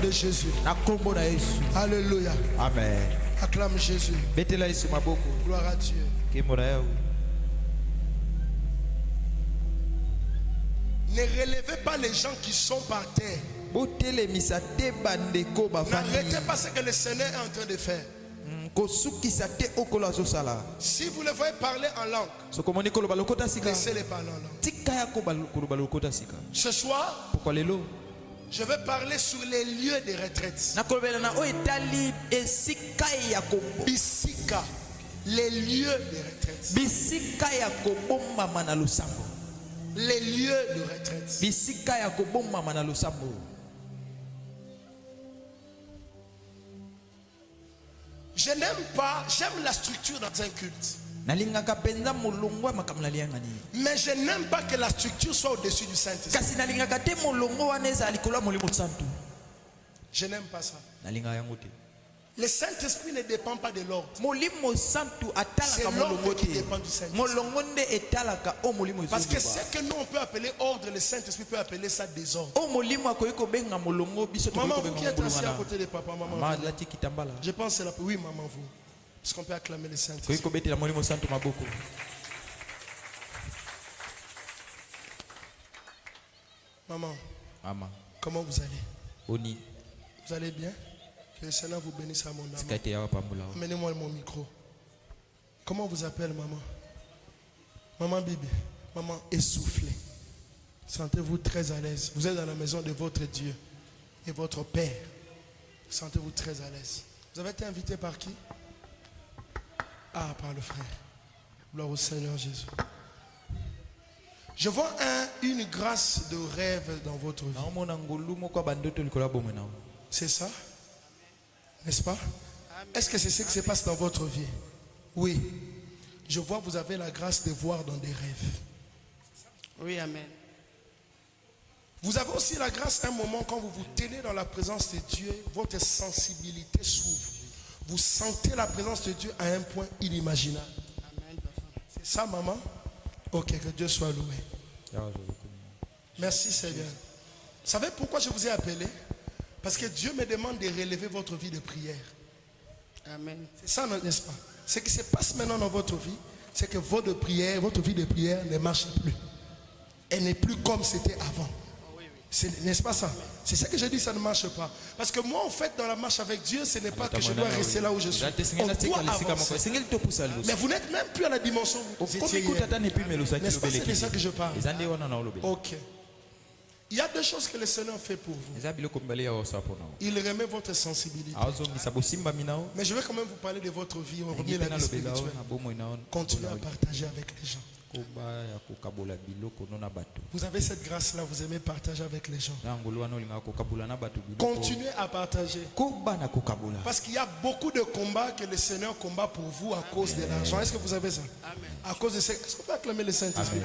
de Jésus. Alléluia. Amen. Acclame Jésus. Gloire à Dieu. Ne relevez pas les gens qui sont par terre. N'arrêtez pas ce que le Seigneur est en train de faire. Si vous le voyez parler en langue, laissez-les parler en langue. Ce soir, je vais parler sur les lieux de retraite. Bisika, les lieux de retraite. Les lieux de retraite. Je n'aime pas, j'aime la structure dans un culte. Mais je n'aime pas que la structure soit au-dessus du Saint-Esprit. Je n'aime pas ça. Le Saint-Esprit ne dépend pas de l'ordre. C'est l'ordre qui dépend du Saint-Esprit. Parce que ce que nous on peut appeler ordre, le Saint-Esprit peut appeler ça désordre. Maman, vous qui êtes assis à côté de papa, maman. Je pense que c'est la... Oui, maman, vous. Parce qu'on peut acclamer le Saint-Esprit. Maman, comment vous allez? Vous allez bien? Que le Seigneur vous bénisse à mon âme. Amenez-moi mon micro. Comment vous appelez, maman? Maman Bibi. Maman essoufflée. Sentez-vous très à l'aise. Vous êtes dans la maison de votre Dieu et votre Père. Sentez-vous très à l'aise. Vous avez été invité par qui? Ah, par le frère. Gloire au Seigneur Jésus. Je vois une grâce de rêve dans votre vie. C'est ça? N'est-ce pas? Est-ce que c'est ce qui se passe dans votre vie? Oui. Je vois que vous avez la grâce de voir dans des rêves. Oui, amen. Vous avez aussi la grâce, un moment quand vous vous tenez dans la présence de Dieu, votre sensibilité s'ouvre. Vous sentez la présence de Dieu à un point inimaginable. Amen, papa. C'est ça, maman? Ok, que Dieu soit loué. Merci, Seigneur. Vous savez pourquoi je vous ai appelé? Parce que Dieu me demande de relever votre vie de prière. Amen. C'est ça, n'est-ce pas? Ce qui se passe maintenant dans votre vie, c'est que votre vie de prière ne marche plus. Elle n'est plus comme c'était avant. N'est-ce pas ça? C'est ça que je dis, ça ne marche pas. Parce que moi, en fait, dans la marche avec Dieu, ce n'est pas que je dois rester là où je suis. On doit avancer. Mais vous n'êtes même plus à la dimension où vous étiez hier. N'est-ce pas? C'est de ça que je parle. Ok. Il y a deux choses que le Seigneur fait pour vous. Il remet votre sensibilité. Mais je vais quand même vous parler de votre vie. On remet la vie spirituelle. Continuez à partager avec les gens. Vous avez cette grâce-là, vous aimez partager avec les gens. Continuez à partager. Parce qu'il y a beaucoup de combats que le Seigneur combat pour vous à cause de l'argent. Est-ce que vous avez ça? Amen. À cause de ce... Est-ce qu'on peut acclamer le Saint-Esprit?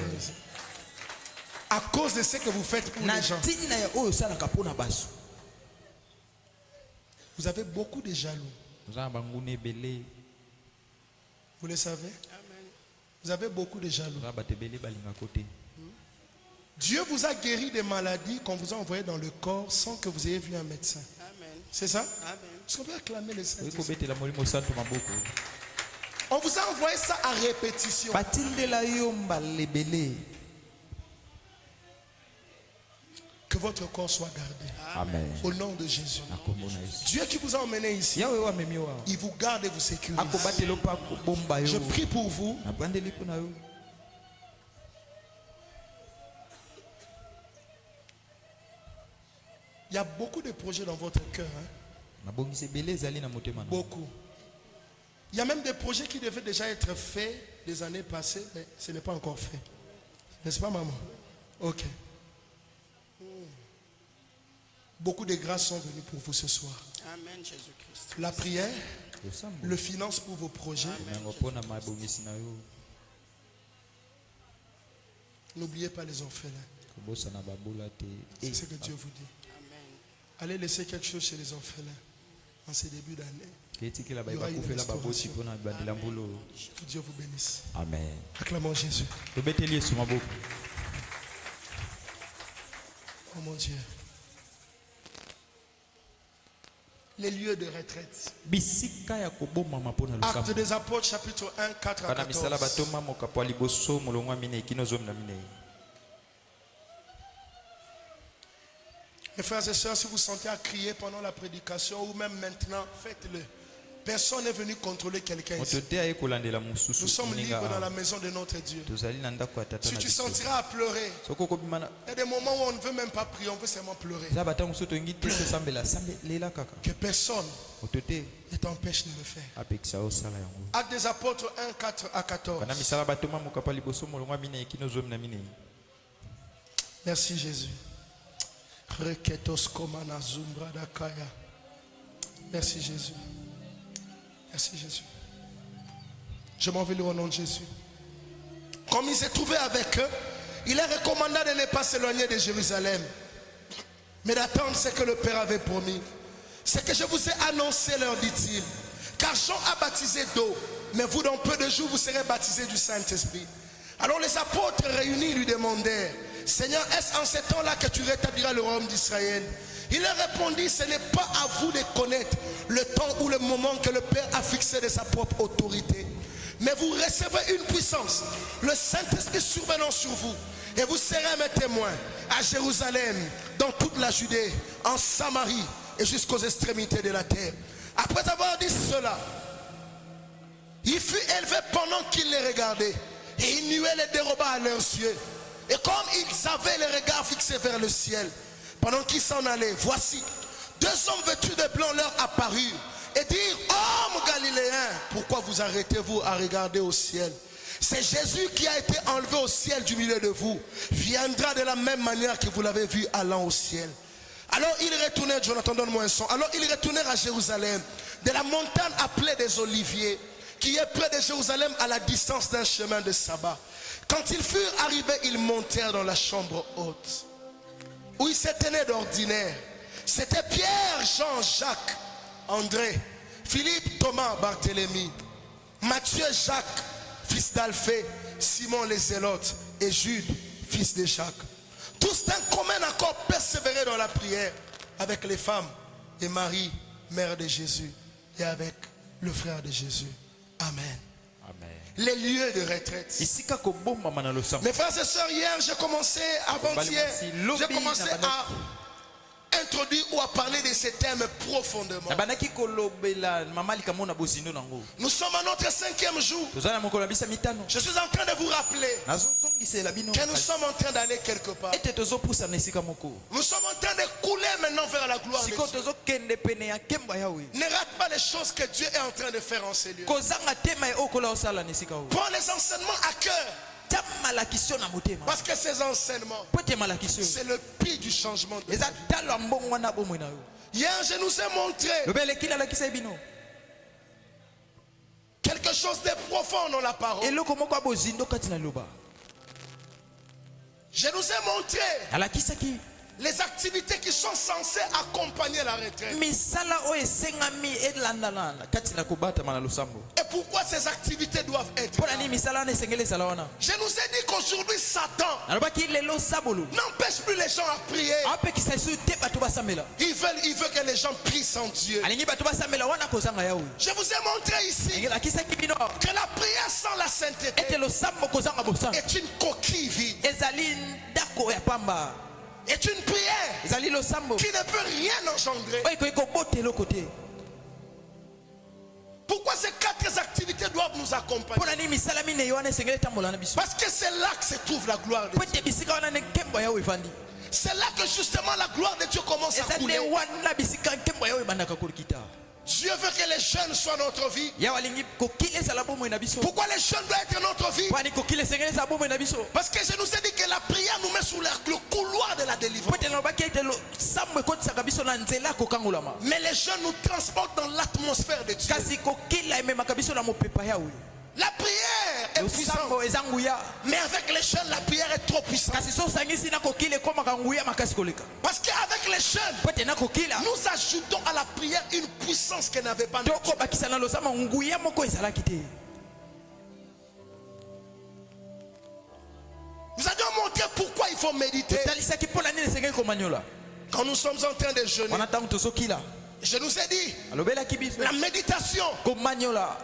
À cause de ce que vous faites pour les gens. Vous avez beaucoup de jaloux. Vous le savez? Vous avez beaucoup de jaloux. Dieu vous a guéri des maladies qu'on vous a envoyées dans le corps sans que vous ayez vu un médecin. C'est ça? Est-ce qu'on peut acclamer le Saint-Esprit? On vous a envoyé ça à répétition. Que votre corps soit gardé. Amen. Au nom de Jésus. Dieu qui vous a emmené ici, il vous garde et vous sécurise. Je prie pour vous. Il y a beaucoup de projets dans votre cœur. Hein? Beaucoup. Il y a même des projets qui devaient déjà être faits des années passées, mais ce n'est pas encore fait. N'est-ce pas, maman? Ok. Beaucoup de grâces sont venues pour vous ce soir. Amen, Jésus-Christ. La prière, le finance pour vos projets. N'oubliez pas les orphelins. C'est ce que Dieu vous dit. Amen. Allez laisser quelque chose chez les orphelins en ces débuts d'année. Il y aura une restauration. Que Dieu vous bénisse. Amen. Acclamons Jésus. Oh mon Dieu. les lieux de retraite. bisika ya kobomama mpona Actes losambo des Apôtres, chapitre 1, 4 à bana misala 14. batoma mokapo ya liboso molongo ya minei kino zomi na minei. Mes frères et sœurs, si vous sentez à crier pendant la prédication ou même maintenant, faites-le. Personne n'est venu contrôler quelqu'un moto ici. te aye kolandela mosusu Nous sommes moninga libres dans awa. la maison de notre Dieu. tozali na ndako ya tata Si na tu biso sentiras à pleurer, soki okobima na il y a des moments où on ne veut même pas prier, on veut seulement pleurer. eza batango mosusu tolingi te tosambela sambelela kaka Que personne moto te ne t'empêche de le faire. apekisa osala yango. Actes des Apôtres 1, 4 à 14. bana misala batoma mokapo ya liboso molongo ya minei kino zomi na minei. Merci Jésus. Reketos komana zumbra dakaya. Merci Jésus. Merci Jésus. Je m'en vais au nom de Jésus. Comme il s'est trouvé avec eux, il est recommandé de ne pas s'éloigner de Jérusalem, mais d'attendre ce que le Père avait promis. Ce que je vous ai annoncé, leur dit-il. Car Jean a baptisé d'eau, mais vous dans peu de jours vous serez baptisés du Saint-Esprit. Alors les apôtres réunis lui demandèrent: Seigneur, est-ce en ce temps-là que tu rétabliras le royaume d'Israël? Il leur répondit: ce n'est pas à vous de connaître le temps ou le moment que le Père a fixé de sa propre autorité. Mais vous recevez une puissance, le Saint-Esprit survenant sur vous, et vous serez mes témoins à Jérusalem, dans toute la Judée, en Samarie et jusqu'aux extrémités de la terre. Après avoir dit cela, il fut élevé pendant qu'ils les regardaient, et il nuait les déroba à leurs yeux. Et comme ils avaient les regards fixés vers le ciel, pendant qu'ils s'en allaient, voici, deux hommes vêtus de blanc leur apparurent et dirent: Hommes galiléens, pourquoi vous arrêtez-vous à regarder au ciel? C'est Jésus qui a été enlevé au ciel du milieu de vous, viendra de la même manière que vous l'avez vu allant au ciel. Alors ils retournèrent, Jonathan, donne-moi un son. Alors ils retournèrent à Jérusalem, de la montagne appelée des Oliviers, qui est près de Jérusalem à la distance d'un chemin de sabbat. Quand ils furent arrivés, ils montèrent dans la chambre haute, où ils se tenaient d'ordinaire. C'était Pierre, Jean, Jacques, André, Philippe, Thomas, Barthélemy, Matthieu, Jacques, fils d'Alphée, Simon les Zélotes et Jude, fils de Jacques. Tous d'un commun accord persévéraient dans la prière avec les femmes et Marie, mère de Jésus, et avec le frère de Jésus. Amen. Amen. Les lieux de retraite. bisika kobomama na losambo. Mes frères et sœurs, hier j'ai commencé, avant-hier, j'ai commencé à introduire ou à parler de ces thèmes profondément. na bandaki kolobela mama likambo na bosindo nango. Nous sommes à notre 5e jour. tozali na mokolo ya bisa mitano. Je suis en train de vous rappeler nazozongisela bino que nous sommes en train d'aller quelque part. ete tozopusana esika moko. Nous sommes en train de couler maintenant vers la gloire de sikoyo Dieu. tozokende pene ya nkembo ya yawe. Ne rate pas les choses que Dieu est en train de faire en ces lieux. kozanga tema ya okola osala na esika oyo. Prends les enseignements à cœur, tia malakisio na motema. parce que ces enseignements, po ete malakisio c'est le prix du changement de eza vie. talo ya mbongo wana bomoi na yo. Hier, je nous ai montré lobeleki nalakisa bino quelque chose de profond dans la parole. eloko moko ya bozindo kati na loba. Je nous ai montré alakisaki les activités qui sont censées accompagner la retraite. misala oyo esengami elandana kati na kobatama na losambo. Et pourquoi ces activités doivent être mpona là. nini misala wana esengeli ezala wana. Je nous ai dit qu'aujourd'hui, Satan nalobaki lelo sabolo n'empêche plus les gens à prier. apekisa esu te bato basambela. Il veut que les gens prient sans Dieu. alingi bato basambela wana kozanga yawe. Je vous ai montré ici elakisaki bino que la prière sans la sainteté ete losambo kozanga bosanga est une coquille vide. ezali ndako ya pamba. Est une prière ezali losambo qui ne peut rien engendrer. oyo ekoki kobota eloko te. Pourquoi ces 4 activités doivent nous accompagner? mpona nini misala minei wana esengeli etambola na biso. Parce que c'est là que se trouve la gloire de po Dieu. ete bisika wana ne nkembo ya yawe evandi. C'est là que justement la gloire de Dieu commence à eza nde couler. wana bisika nkembo ya yawe ebandaka kolikita. Dieu veut que les jeunes soient notre vie. yawe alingi kokili ezala bomoi na biso. Pourquoi les jeunes doivent être notre vie? mpani kokili esengeli ezala bomoi na biso. Parce que je nous ai dit que la prière nous met sur le couloir de la po délivrance. ete nalobaki ete losambo ekotisaka biso na nzela kokangolama. Mais les jeunes nous transportent dans l'atmosphère de Dieu. kasi kokila ememaka biso na mopepa yawe. La prière est puissante. losambo eza nguya. Mais avec les jeunes, la prière est trop puissante. kasi so osangisi na kokila ekomaka nguya makasi koleka. Parce qu'avec les jeunes, po ete na kokila nous ajoutons à la prière une puissance qu'elle n'avait pas. tokobakisa na losambo nguya moko ezalaki te. Nous avions montré pourquoi il faut méditer. totalisaki mpona nini esengeli komanyola. Quand nous sommes en train de jeûner, wana ntango tozokila Je nous ai dit, alobelaki biso la méditation komanyola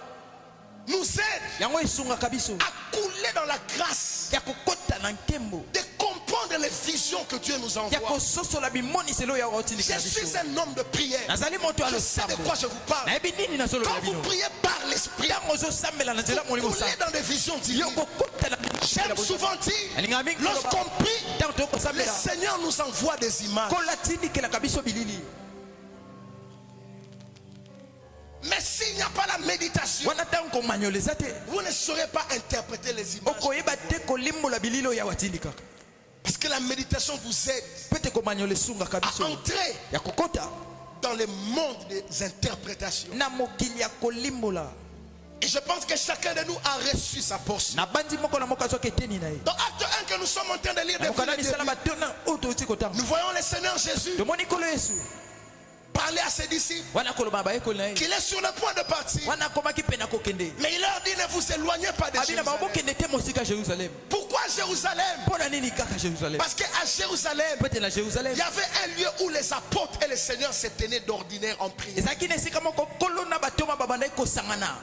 nous aide yango esungaka biso à couler dans la grâce, ya kokota na nkembo de comprendre les visions que Dieu nous ya envoie. kososola bimoniselo ya Je otindika suis biso un homme de prière. nazali moto ya Je sais de losambo quoi je vous parle. nayebi nini nazolobela Quand vous bino priez par l'esprit, ntango ozosambela na nzela molimo vous coulez sango dans des visions yo divines. kokota na J'aime souvent dire, alingaka mingi lorsqu'on prie, ntango le tokosambela Seigneur nous envoie des images. kola tindikelaka biso bilili Mais s'il n'y a pas la méditation, wana ntango komanyola eza te vous ne saurez pas interpréter les images. okoyeba te kolimbola bilili oyo ya watindikaka Parce que la méditation vous aide po ete komanyola esungaka à biso entrer ya kokota dans le monde des interprétations. na mokili ya kolimbola Et je pense que chacun de nous a reçu sa portion. na bandi moko na moko azwaki eteni na ye Dans Acte 1 que nous sommes en train de lire depuis mokanda le misala début, batona oyo touti kotanga nous voyons le Seigneur Jésus tomoni nkolo yesu parler à ses disciples wana koloba na bayekoli na ye qu'il est sur le point de partir. wana akomaki mpe na kokende Mais il leur dit, ne vous éloignez pas de abina Jérusalem. babokende te mosika jérusalem Pourquoi Jérusalem? mpo na nini kaka jérusalem Parce qu'à Jérusalem, po ete na jérusalem il y avait un lieu où les apôtres et le Seigneur se tenaient d'ordinaire en prière. ezalaki na esika moko nkolo na batoma babandaki kosangana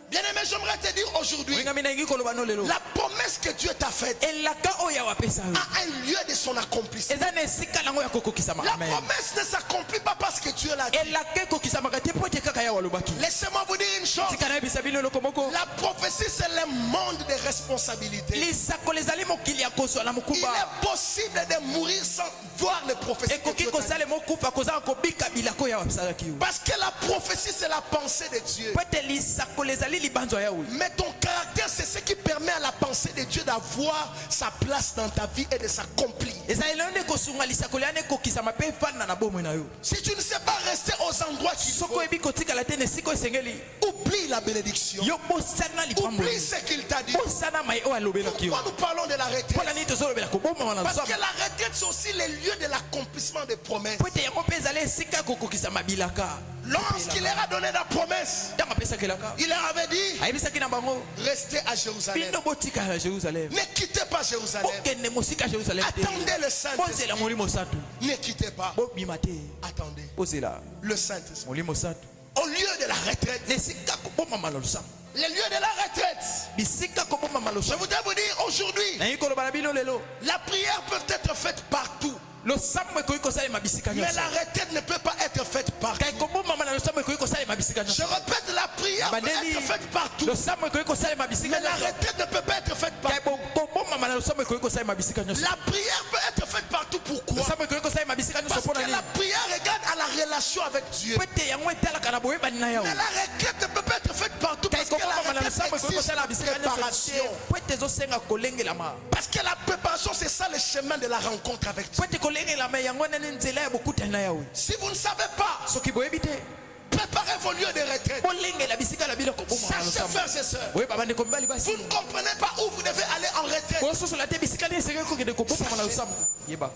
Bien-aimé, j'aimerais te dire aujourd'hui, olinga mina ingi koloba no lelo la promesse que Dieu t'a faite elaka oyo awapesa yo a un lieu de son accomplissement. eza na esika nango ya kokokisama La amen promesse ne s'accomplit pas parce que Dieu l'a dit. elaka ekokisamaka te po ete kaka ya walobaki Laissez-moi vous dire une chose. tika nayebisa bino eloko moko La prophétie, c'est le monde des responsabilités. lisakolo ezali mokili ya kozwa na Il mokuba est possible de mourir sans voir les prophéties que ekoki Dieu t'a dit. kosalema okufa kozala kobika bilako ya wasalaki yo Parce que la prophétie, c'est la pensée de Dieu. po ete lisakolo ezali libanzo ya yawe Mais ton caractère, c'est ce qui permet à la pensée de Dieu d'avoir sa place dans ta vie et de s'accomplir. ezali lelo nde kosunga lisakolo yana ekokisama mpe efanda na bomoi na yo Si tu ne sais pas rester aux endroits qu'il soki faut, oyebi kotikala te na esika oyo esengeli oublie la bénédiction. yo bosana lipamboli Oublie ce qu'il t'a dit. bosana mai oyo alobelaki yo Pourquoi nous parlons de la mpo retraite? na nini tozolobela kobomama na Parce nzambe que la retraite, c'est aussi le lieu de l'accomplissement des promesses. po ete yango mpe ezali esika kokokisama bilaka Lorsqu'il leur a donné la promesse, ntango apesaki elaka il leur avait dit, ayebisaki na bango restez à Jérusalem. bino botikala na jérusalem Ne quittez pas Jérusalem. bokende mosika jérusalem te Attendez le bozela Saint-Esprit. molimo santu Ne quittez pas. bobima te Attendez bozela le Saint-Esprit. molimo santu Au lieu de la retraite, na esika kobomama na losambo le lieu de la retraite, bisika kobomama je losambo voudrais vous dire aujourd'hui, nayi koloba na bino lelo la prière peut être faite partout, losambo ekoki kosalema bisika mais nyonso la retraite ne peut pas être faite partout. kai kobomama na losambo ekoki kosalema bisika Je nyonso répète, la prière peut bandeli être faite partout, losambo ekoki kosalema bisika mais la nyonso retraite ne peut pas être faite kai partout. kobomama na losambo ekoki kosalema bisika nyonso La prière peut être faite partout. Pourquoi? losambo ekoki kosalema bisika nyonso Parce mpo na que nini la prière regarde à la relation avec Dieu. po ete yango etalaka na boyebani na yawe Mais la retraite ne peut pas être faite partout kai parce que la kobomama na retraite losambo ekoki exige kosalema bisika nyonso te préparation. po ete ezosenga kolengelama Parce que la préparation, c'est ça le chemin de la rencontre avec Dieu. po ete kolengelama yango nani nzela ya bokutani na yawe Si vous ne savez pas, soki boyebi te préparez vos lieux de retraite. bolengela bisika na bino kobomama na Sachez, losambo frères et sœurs, oyeba bandeko mibali basi vous ne comprenez pas où vous devez aller en retraite. kososola te bisika nini esengeli kokende kobomama na losambo yeba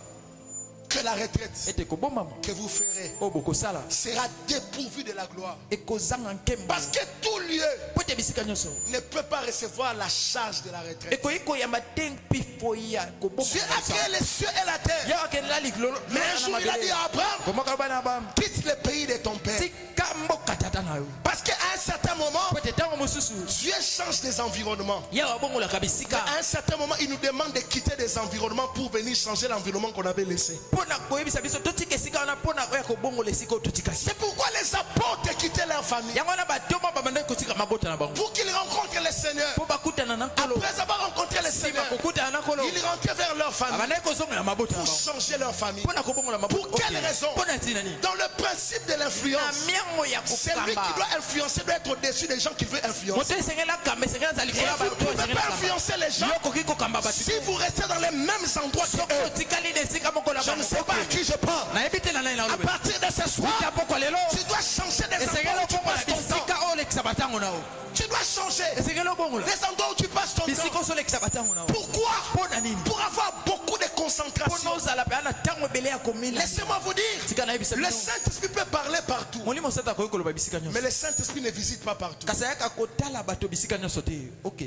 Que la retraite ete kobomama que vous ferez oyo bokosala sera dépourvue de la gloire. ekozanga nkembo Parce que tout lieu po ete bisika nyonso ne peut pas recevoir la charge de la retraite. ekoki koyamba te mpifo ya Dieu kobomama na a créé losambo les cieux et la terre. ye akendela likolo Mais un jour, il a dit à Abraham, komaka loba na abraham quitte le pays de ton père. tika mboka tata na yo Parce qu'à un certain moment, po ete ntango mosusu Dieu change des environnements. ye abongolaka bisika À un certain moment, il nous demande de quitter des environnements pour venir changer l'environnement qu'on avait laissé. mpo na koyebisa biso totika esika wana mpo na oya kobongola esika oyo totikasi C'est pourquoi les apôtres quittaient leur famille yango wana batoma babandaki kotika mabota na bango pour qu'ils rencontrent le Seigneur. mpo bakutana na nkolo Après avoir rencontré le nsima Seigneur, kokutana na nkolo ils rentraient vers leur famille babandaki kozongela mabota na pour bango changer leur famille. mpo na kobongola mabota Pour quelle raison? mpo na ntina nini Dans le principe de na l'influence, miango ya celui qui kokamba doit influencer doit être au-dessus des gens qu'il veut influencer. moto esengeli akamba esengeli aza Et likolo ya vous ne bato pouvez esengeli pas akamba influencer les gens yo okoki kokamba bato si vous restez dans les mêmes endroits que soki eux. otikali na esika moko na Je ne sais pas à qui je parle. nayebi te na nani À nalobe partir de ce soir, ya pokwa lelo tu dois changer des esengeli endroits où tu obongola passes ton temps. bisika oyo olekisa batango na yo Tu dois changer esengeli obongola les endroits où tu passes ton bisika temps. oso olekisa batango na yo Pourquoi? mpo na nini Pour avoir beaucoup de mpo concentration. na ozala mpe ana ntango ebele ya komela Laissez-moi vous dire, tika nayebisa le bino Saint-Esprit peut parler partout, molimo sata akoki koloba bisika mais nyonso le Saint-Esprit ne visite pas partout. kasi ayaka kotala bato bisika nyonso te ok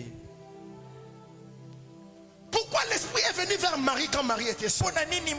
Pourquoi l'esprit est venu vers Marie quand Marie était seule? Pona nini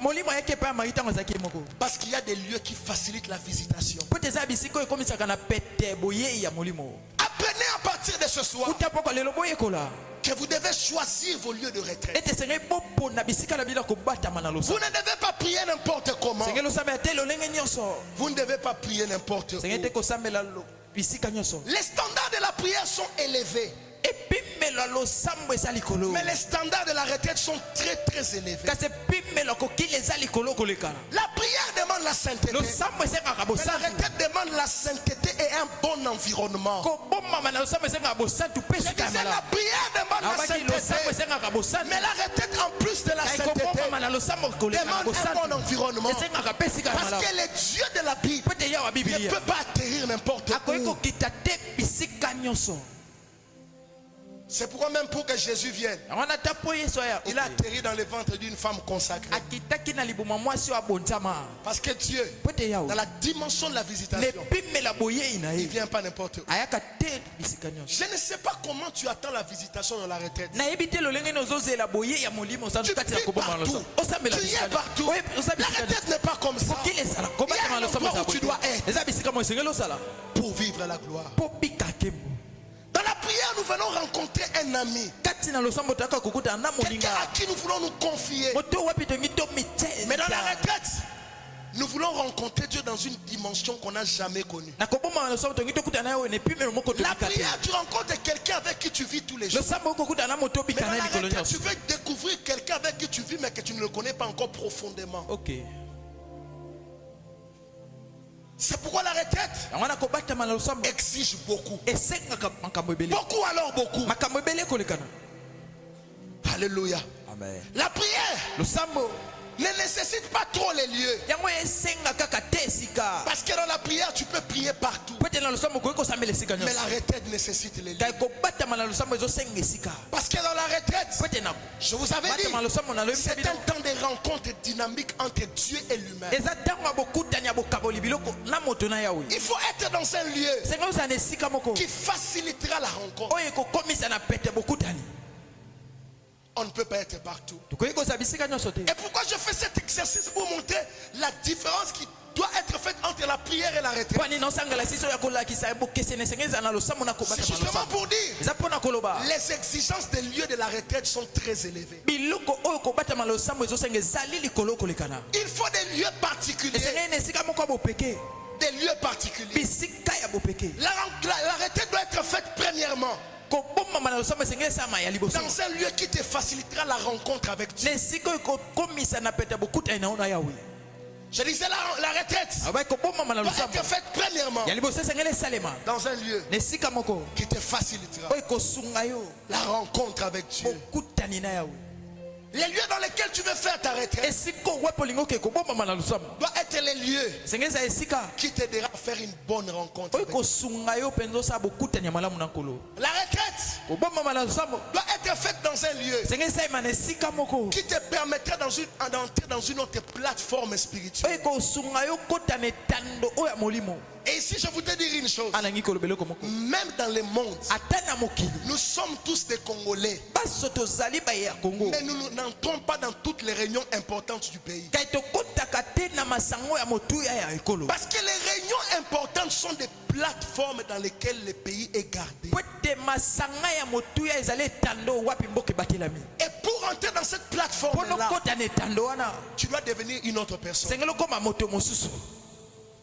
molimo yake pa Marie tango zaki moko. Parce qu'il y a des lieux qui facilitent la visitation. Pote za bisiko ekomisa kana pete boye ya molimo. Apprenez à partir de ce soir Uta poko lelo boye kola. que vous devez choisir vos lieux de retraite. Ete senge popo na bisika la bila ko bata mana Vous losa. ne devez pas prier n'importe comment. Senge lo sabe atelo lenge nyonso. Vous ne devez pas prier n'importe où. Senge te ko sambela lo bisika nyonso. Les standards de la prière sont élevés. Epimelo lo sambo ezali kolo. Mais les standards de la retraite sont très élevés. Kase pimelo ko kile ezali kolo kolekana. La prière demande la sainteté. Lo sambo esenga Mais kabosa. la retraite demande la sainteté et un bon environnement. Ko bomma mana lo sambo esenga kabosa tu Je pesi disais, kamala. la prière demande la Abaki lo sambo sainteté. esenga kabosa. Mais la retraite, en plus de la Ko sainteté, bomma mana lo sambo kolekana demande kabosa. un bon environnement. Esenga kapesi kamala. Parce que les dieux de la Bible Pote ya wa ne Biblia. peuvent pas atterrir n'importe Akoyeko où. kita te bisika nyonso. C'est pourquoi même pour que Jésus vienne, Wana tapo yeso ya. il a atterri dans le ventre d'une femme consacrée. Akitaki na libuma mwasi wa bontama. Parce que Dieu, Pote ya dans wa. la dimension de la Ne visitation, pimela boye ina il ye. ne vient pas n'importe où. Ayaka te bisika nyonso. Je ne sais pas comment tu attends la visitation dans la retraite. Na yebite lo lenge nozozela boye ya molimo sa Tu kati ya pries koboma partout. loso. Osambela Tu y es bisika. partout. Oui, osambela La bisika. retraite n'est pas comme ça. Fokile sala. Il Kobata y a un malo sama endroit sa où tu dois être Eza bisika mo sengelo sala. pour vivre la gloire. Po bika kembo. Dans la prière, nous venons rencontrer un ami. Kati na losambo taka kukuta na Quelqu'un moninga. à qui nous voulons nous confier. Moto wapi tongi to mite. Mais dans la retraite, nous voulons rencontrer Dieu dans une dimension qu'on n'a jamais connue. Na koboma losambo tongi to kuta na yo ne pime moko to La bika te. prière, tu rencontres quelqu'un avec qui tu vis tous les jours. Losambo ko kuta na moto Mais bika dans na la likolo retraite, tu nyonso. veux découvrir quelqu'un avec qui tu vis mais que tu ne le connais pas encore profondément. OK. C'est pourquoi la retraite Wana kobata mana losambo. exige beaucoup. Esenga makambo ebele. Beaucoup alors beaucoup. Makambo ebele kolekana. Alléluia. Amen. La prière Losambo ne nécessite pas trop les lieux. yango esenga kaka te sika. Parce que dans la prière, tu peux prier partout. Pote na losambo ko sambela sika Mais nyonso. la retraite nécessite les lieux. Kai kobata mana losambo ezo senga sika. Parce que dans la retraite, Pote na je vous avais bata mana dit, losambo na loyebisa c'est bino. un temps de rencontre dynamique entre Dieu et l'humain. Eza tango ya bokutani ya bokaboli biloko na moto na yawe. Il faut être dans un lieu Senga ozala na esika moko qui facilitera la rencontre. oyo ekokomisa na pete bokutani. On ne peut pas être partout. Tokoki kozala bisika nyonso te. Et pourquoi je fais cet exercice pour montrer la différence qui doit être faite entre la prière et la retraite? Kwani nosangala siso ya kolakisa bokesene senga eza na losambo na kobata C'est na justement losambo. pour dire, Eza mpona koloba. les exigences des lieux de la retraite sont très élevées. Biloko oyo kobata na losambo ezosenga ezali likolo kolekana. Il faut des lieux particuliers. Esenga ene esika moko ya bopeke. Des lieux particuliers. Bisika ya bopeke. La retraite doit être faite premièrement Kobomama na losambo esenga esama ya liboso. dans un lieu qui te facilitera la rencontre avec Dieu. Na esika oyo ekokomisa na pete bokutani na yo na yawe. Je disais la retraite Abai kobomama na doit losambo. être faite premièrement Ya liboso esengeli esalema. dans un lieu Na esika moko qui te facilitera oyo ekosunga yo la rencontre avec Dieu. bokutani na yawe. Les lieux dans lesquels tu veux faire ta retraite Esika wapi olingi oke kobomama na losambo. doivent être les lieux Esengeli eza esika qui t'aideront à faire une bonne rencontre oyo avec Dieu. ekosunga yo mpenza osala bokutani ya malamu na nkolo. La retraite Kobomama na losambo doit être faite dans un lieu esengeli esalema na esika moko qui te permettra d'entrer dans une autre plateforme oyo spirituelle. ekosunga yo kota na etando oyo ya molimo. Et ici, je voudrais dire une chose. Alangi koloba eloko moko. Même dans le monde, Ata na mokili nous sommes tous des Congolais. baso tozali baya Congo. Mais nous n'entrons pas dans toutes les réunions importantes du pays. Kai tokotaka te na masango ya motuya ya ekolo. Parce que les réunions importantes sont des plateformes dans lesquelles le pays est gardé. Po ete masanga ya motuya ezali etando wapi mboka ebatelami. Et pour entrer dans cette plateforme-là, Pono kota na etando wana tu dois devenir une autre personne. sengeli okoma moto mosusu.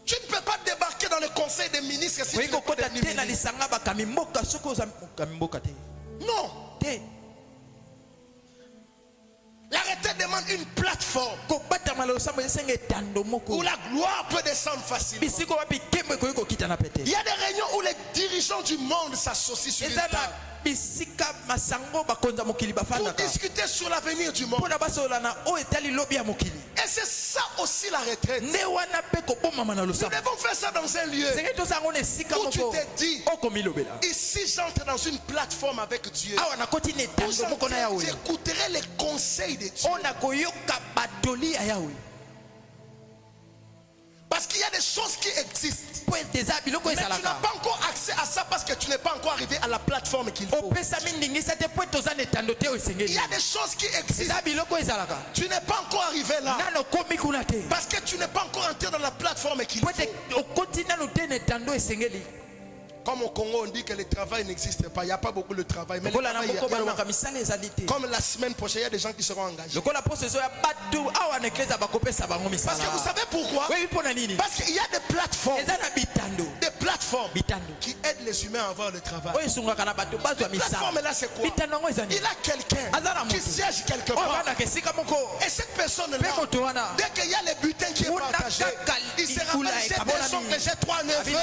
Tu ne peux pas débarquer dans le conseil des ministres si tu Oyi n'es pas kokota devenu te na ministre. lisanga bakami mboka soki oza mokami mboka te. Non. Te La retraite demande une plateforme kobatama na losambo esenga etando où moko. la gloire peut descendre facilement. Bisiko wapi kembo ekoki kokita na pete. Il y a des réunions où les dirigeants du monde s'associent sur une Eza na table bisika masango bakonza mokili pour bafandaka. discuter sur l'avenir du monde. Mpona basola na oyo etali lobi ya mokili. Et c'est ça aussi la retraite. Nous Nde wana mpe kobomama na losambo. devons faire ça dans un lieu Sengeli toza yango na esika où tu moko t'es dit, okomilobela. ici j'entre dans une plateforme avec Dieu. Awa nakoti na Où etando moko na yawe. j'écouterai les conseils de Dieu. Oyo nakoyoka batoli ya yawe. Parce qu'il y a des choses qui existent. Po ete eza biloko Mais tu n'as ezalaka. pas encore accès à ça parce que tu n'es pas encore arrivé à la plateforme qu'il faut. opesami ndingisa te po ete oza na etando te oyo Il y a des choses qui existent. Tu n'es pas encore arrivé là. Parce que tu n'es pas encore entré dans la plateforme qu'il faut. Comme au Congo, on dit que le travail n'existe pas. Il n'y a pas beaucoup de travail. Mais le travail, il y en a. Comme la semaine prochaine, il y a des gens qui seront engagés. Parce que vous savez pourquoi? Parce qu'il y a des plateformes. Des plateformes qui aident les humains à avoir le travail. Cette plateforme-là, c'est quoi? Il a quelqu'un qui siège quelque part. Et cette personne-là, dès qu'il y a les bulletins qui est partagé, il se rappelle, j'ai des sons que j'ai 3 neveux.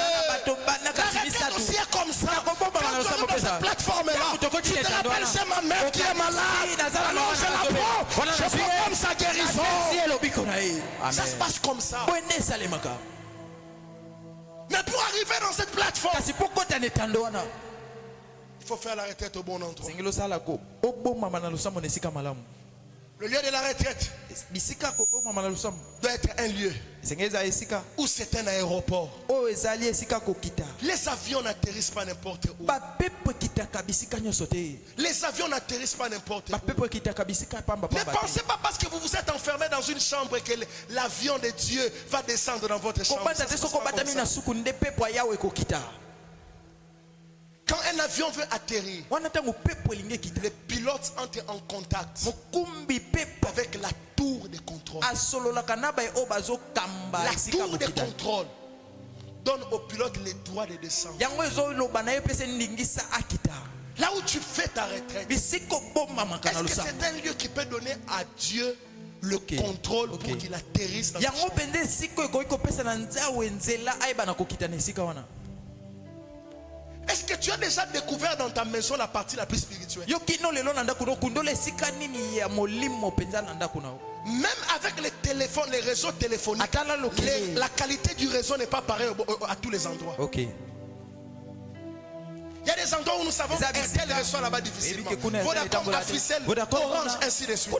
Aussi est comme ça. Quand tu arrives dans cette plateforme-là, tu te rappelles, c'est ma mère qui est malade. Alors je la prends, je proclame sa guérison. Ça se passe comme ça. Mais pour arriver dans cette plateforme, il faut faire la retraite au bon endroit. Le lieu de la retraite doit être un lieu où c'est un aéroport. Les avions n'atterrissent pas n'importe où. Les avions n'atterrissent pas n'importe où. Ne pensez pas parce que vous vous êtes enfermé dans une chambre que l'avion de Dieu va descendre dans votre chambre. Quand un avion veut atterrir, les pilotes entrent en contact avec la tour de contrôle. La tour de contrôle donne aux pilotes les droits de descendre. Là où tu fais ta retraite, est-ce que c'est un lieu qui peut donner à Dieu le contrôle pour qu'il atterrisse dans ta chambre? Est-ce que tu as déjà découvert dans ta maison la partie la plus spirituelle? Même avec les téléphones, les réseaux téléphoniques, la qualité du réseau n'est pas pareille à tous les endroits. Il y a des endroits où nous savons qu'elle reçoit là-bas difficilement. Vodacom, Africell, Orange, ainsi de suite.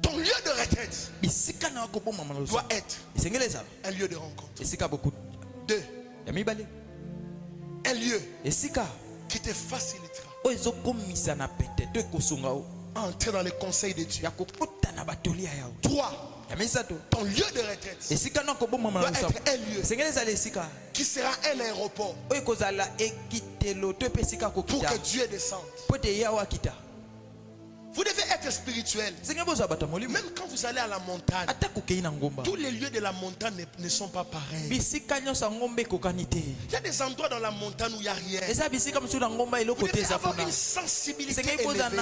Ton lieu de retraite doit être un lieu de rencontre. 2. Un lieu qui te facilitera à entrer dans les conseils de Dieu. 3. Ton lieu de retraite doit être un lieu qui sera un aéroport pour que Dieu descende. Vous devez être spirituel. Même quand vous allez à la montagne, tous les lieux de la montagne ne sont pas pareils. Il y a des endroits dans la montagne où il n'y a rien. Vous devez avoir une sensibilité élevée.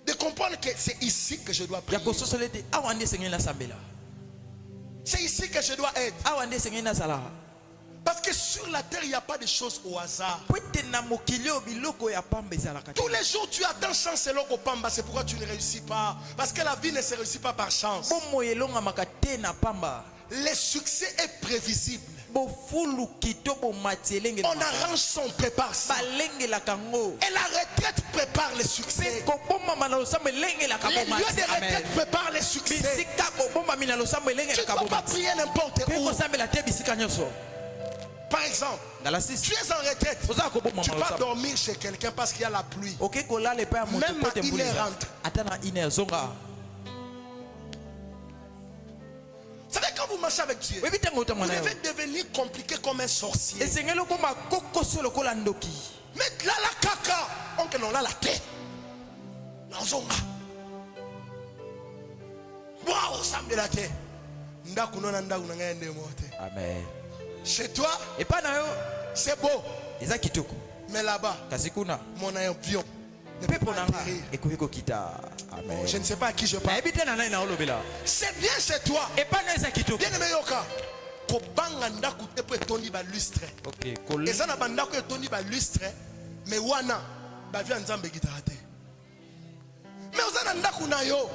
De comprendre que c'est ici que je dois prier. C'est ici que je dois être. Parce que sur la terre, il n'y a pas de choses au hasard. Tous les jours, tu attends chance et l'eau pamba. C'est pourquoi tu ne réussis pas. Parce que la vie ne se réussit pas par chance. Le succès est prévisible. On arrange son prépare ça. Et la retraite prépare le succès. Les lieux de retraite préparent le succès. Tu ne peux pas prier n'importe où. Par exemple, tu es en retraite, tu vas dormir chez quelqu'un parce qu'il y a la pluie. Même à 1h rentre. Vous savez, quand vous marchez avec Dieu, vous devez devenir compliqué comme un sorcier. Mais là, la caca, on a la tête. Waouh, ça me la tête. Amen. Chez toi, c'est beau. Mais là-bas, mon avion ne peut pas atterrir. Je ne sais pas à qui je parle. C'est bien chez toi. Bien aimé Yoka. Kobanga ndaku tepo etoni ba lustre. Eza na bandako etoni ba lustre, mais wana ba via nzambe gitarate. Mais ozana ndaku na yo.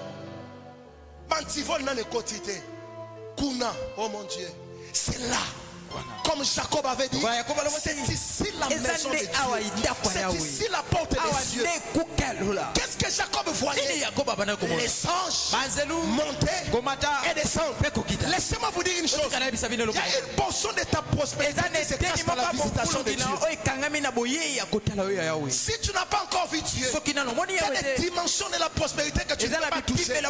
Bantivol na ne kotite. Kuna, oh mon Dieu. C'est là Comme Jacob avait dit, Ouais, Jacob avait c'est dit, ici la maison de Dieu. C'est ici la porte des cieux. Qu'est-ce que Jacob voyait? Les anges montaient et descendent. Laissez-moi vous dire une chose. Il y a une portion de ta prospérité qui se cache dans la visitation de Dieu. Si tu n'as pas encore vu Dieu, il y a des dimensions de la prospérité que tu ne peux pas toucher.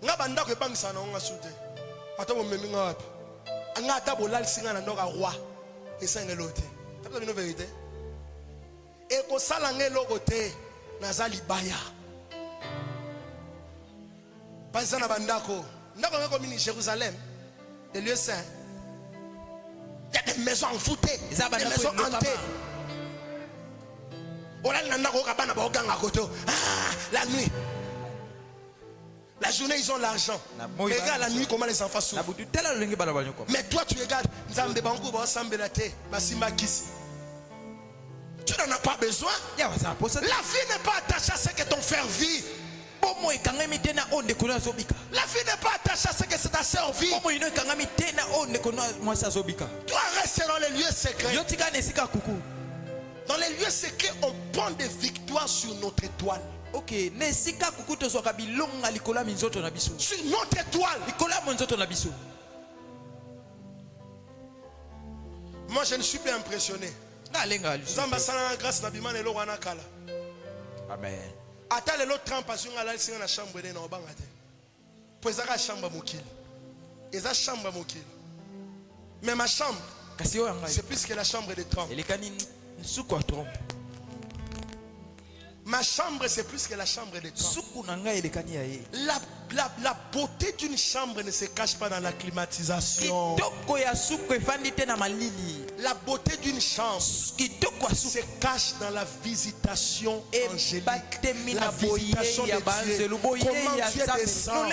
Nga banda ko bangisa na nga sude ata bo memi nga wapi nga ata bo lal singa na ndoka roi esengelo te tabisa bino vérité e ko sala ngelo te nazali baya panza na bandako ndako ngako mini Jérusalem des lieux saints. Il y a des maisons envoûtées, des maisons hantées. La nuit. La journée, ils ont l'argent. Regarde la nuit comment les enfants souffrent. Mais toi, tu regardes. Tu n'en as pas besoin. La vie n'est pas attachée à ce que ton frère vit. La vie n'est pas attachée à ce que ta soeur vit. Toi, reste dans les lieux secrets. Dans les lieux secrets, on prend des victoires sur notre étoile. Ok, sur notre étoile. Moi, je ne suis pas impressionné. Amen. Ata lelo trampation ala singa na chambre de na obanga te. Po ezaka chambre mokili. Eza chambre mokili. Mais ma chambre, c'est plus que la chambre de trompe. Ma chambre, c'est plus que la chambre de trompe. La beauté d'une chambre ne se cache pas dans la climatisation. La beauté d'une chambre se cache dans la visitation angélique. La visitation de Dieu. Comment Dieu descend.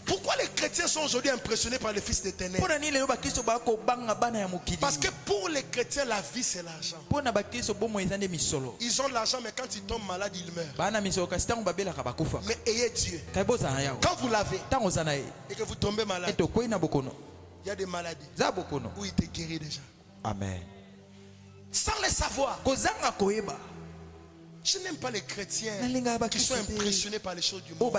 Pourquoi les chrétiens sont aujourd'hui impressionnés par le fils des ténèbres? Parce que pour les chrétiens, la vie c'est l'argent. Ils ont l'argent, mais quand ils tombent malades, ils meurent. Mais ayez Dieu. Quand vous l'avez et que vous tombez malade, il y a des maladies où il te guérit déjà. Amen. Sans le savoir. Je n'aime pas les chrétiens qui sont impressionnés par les choses du monde.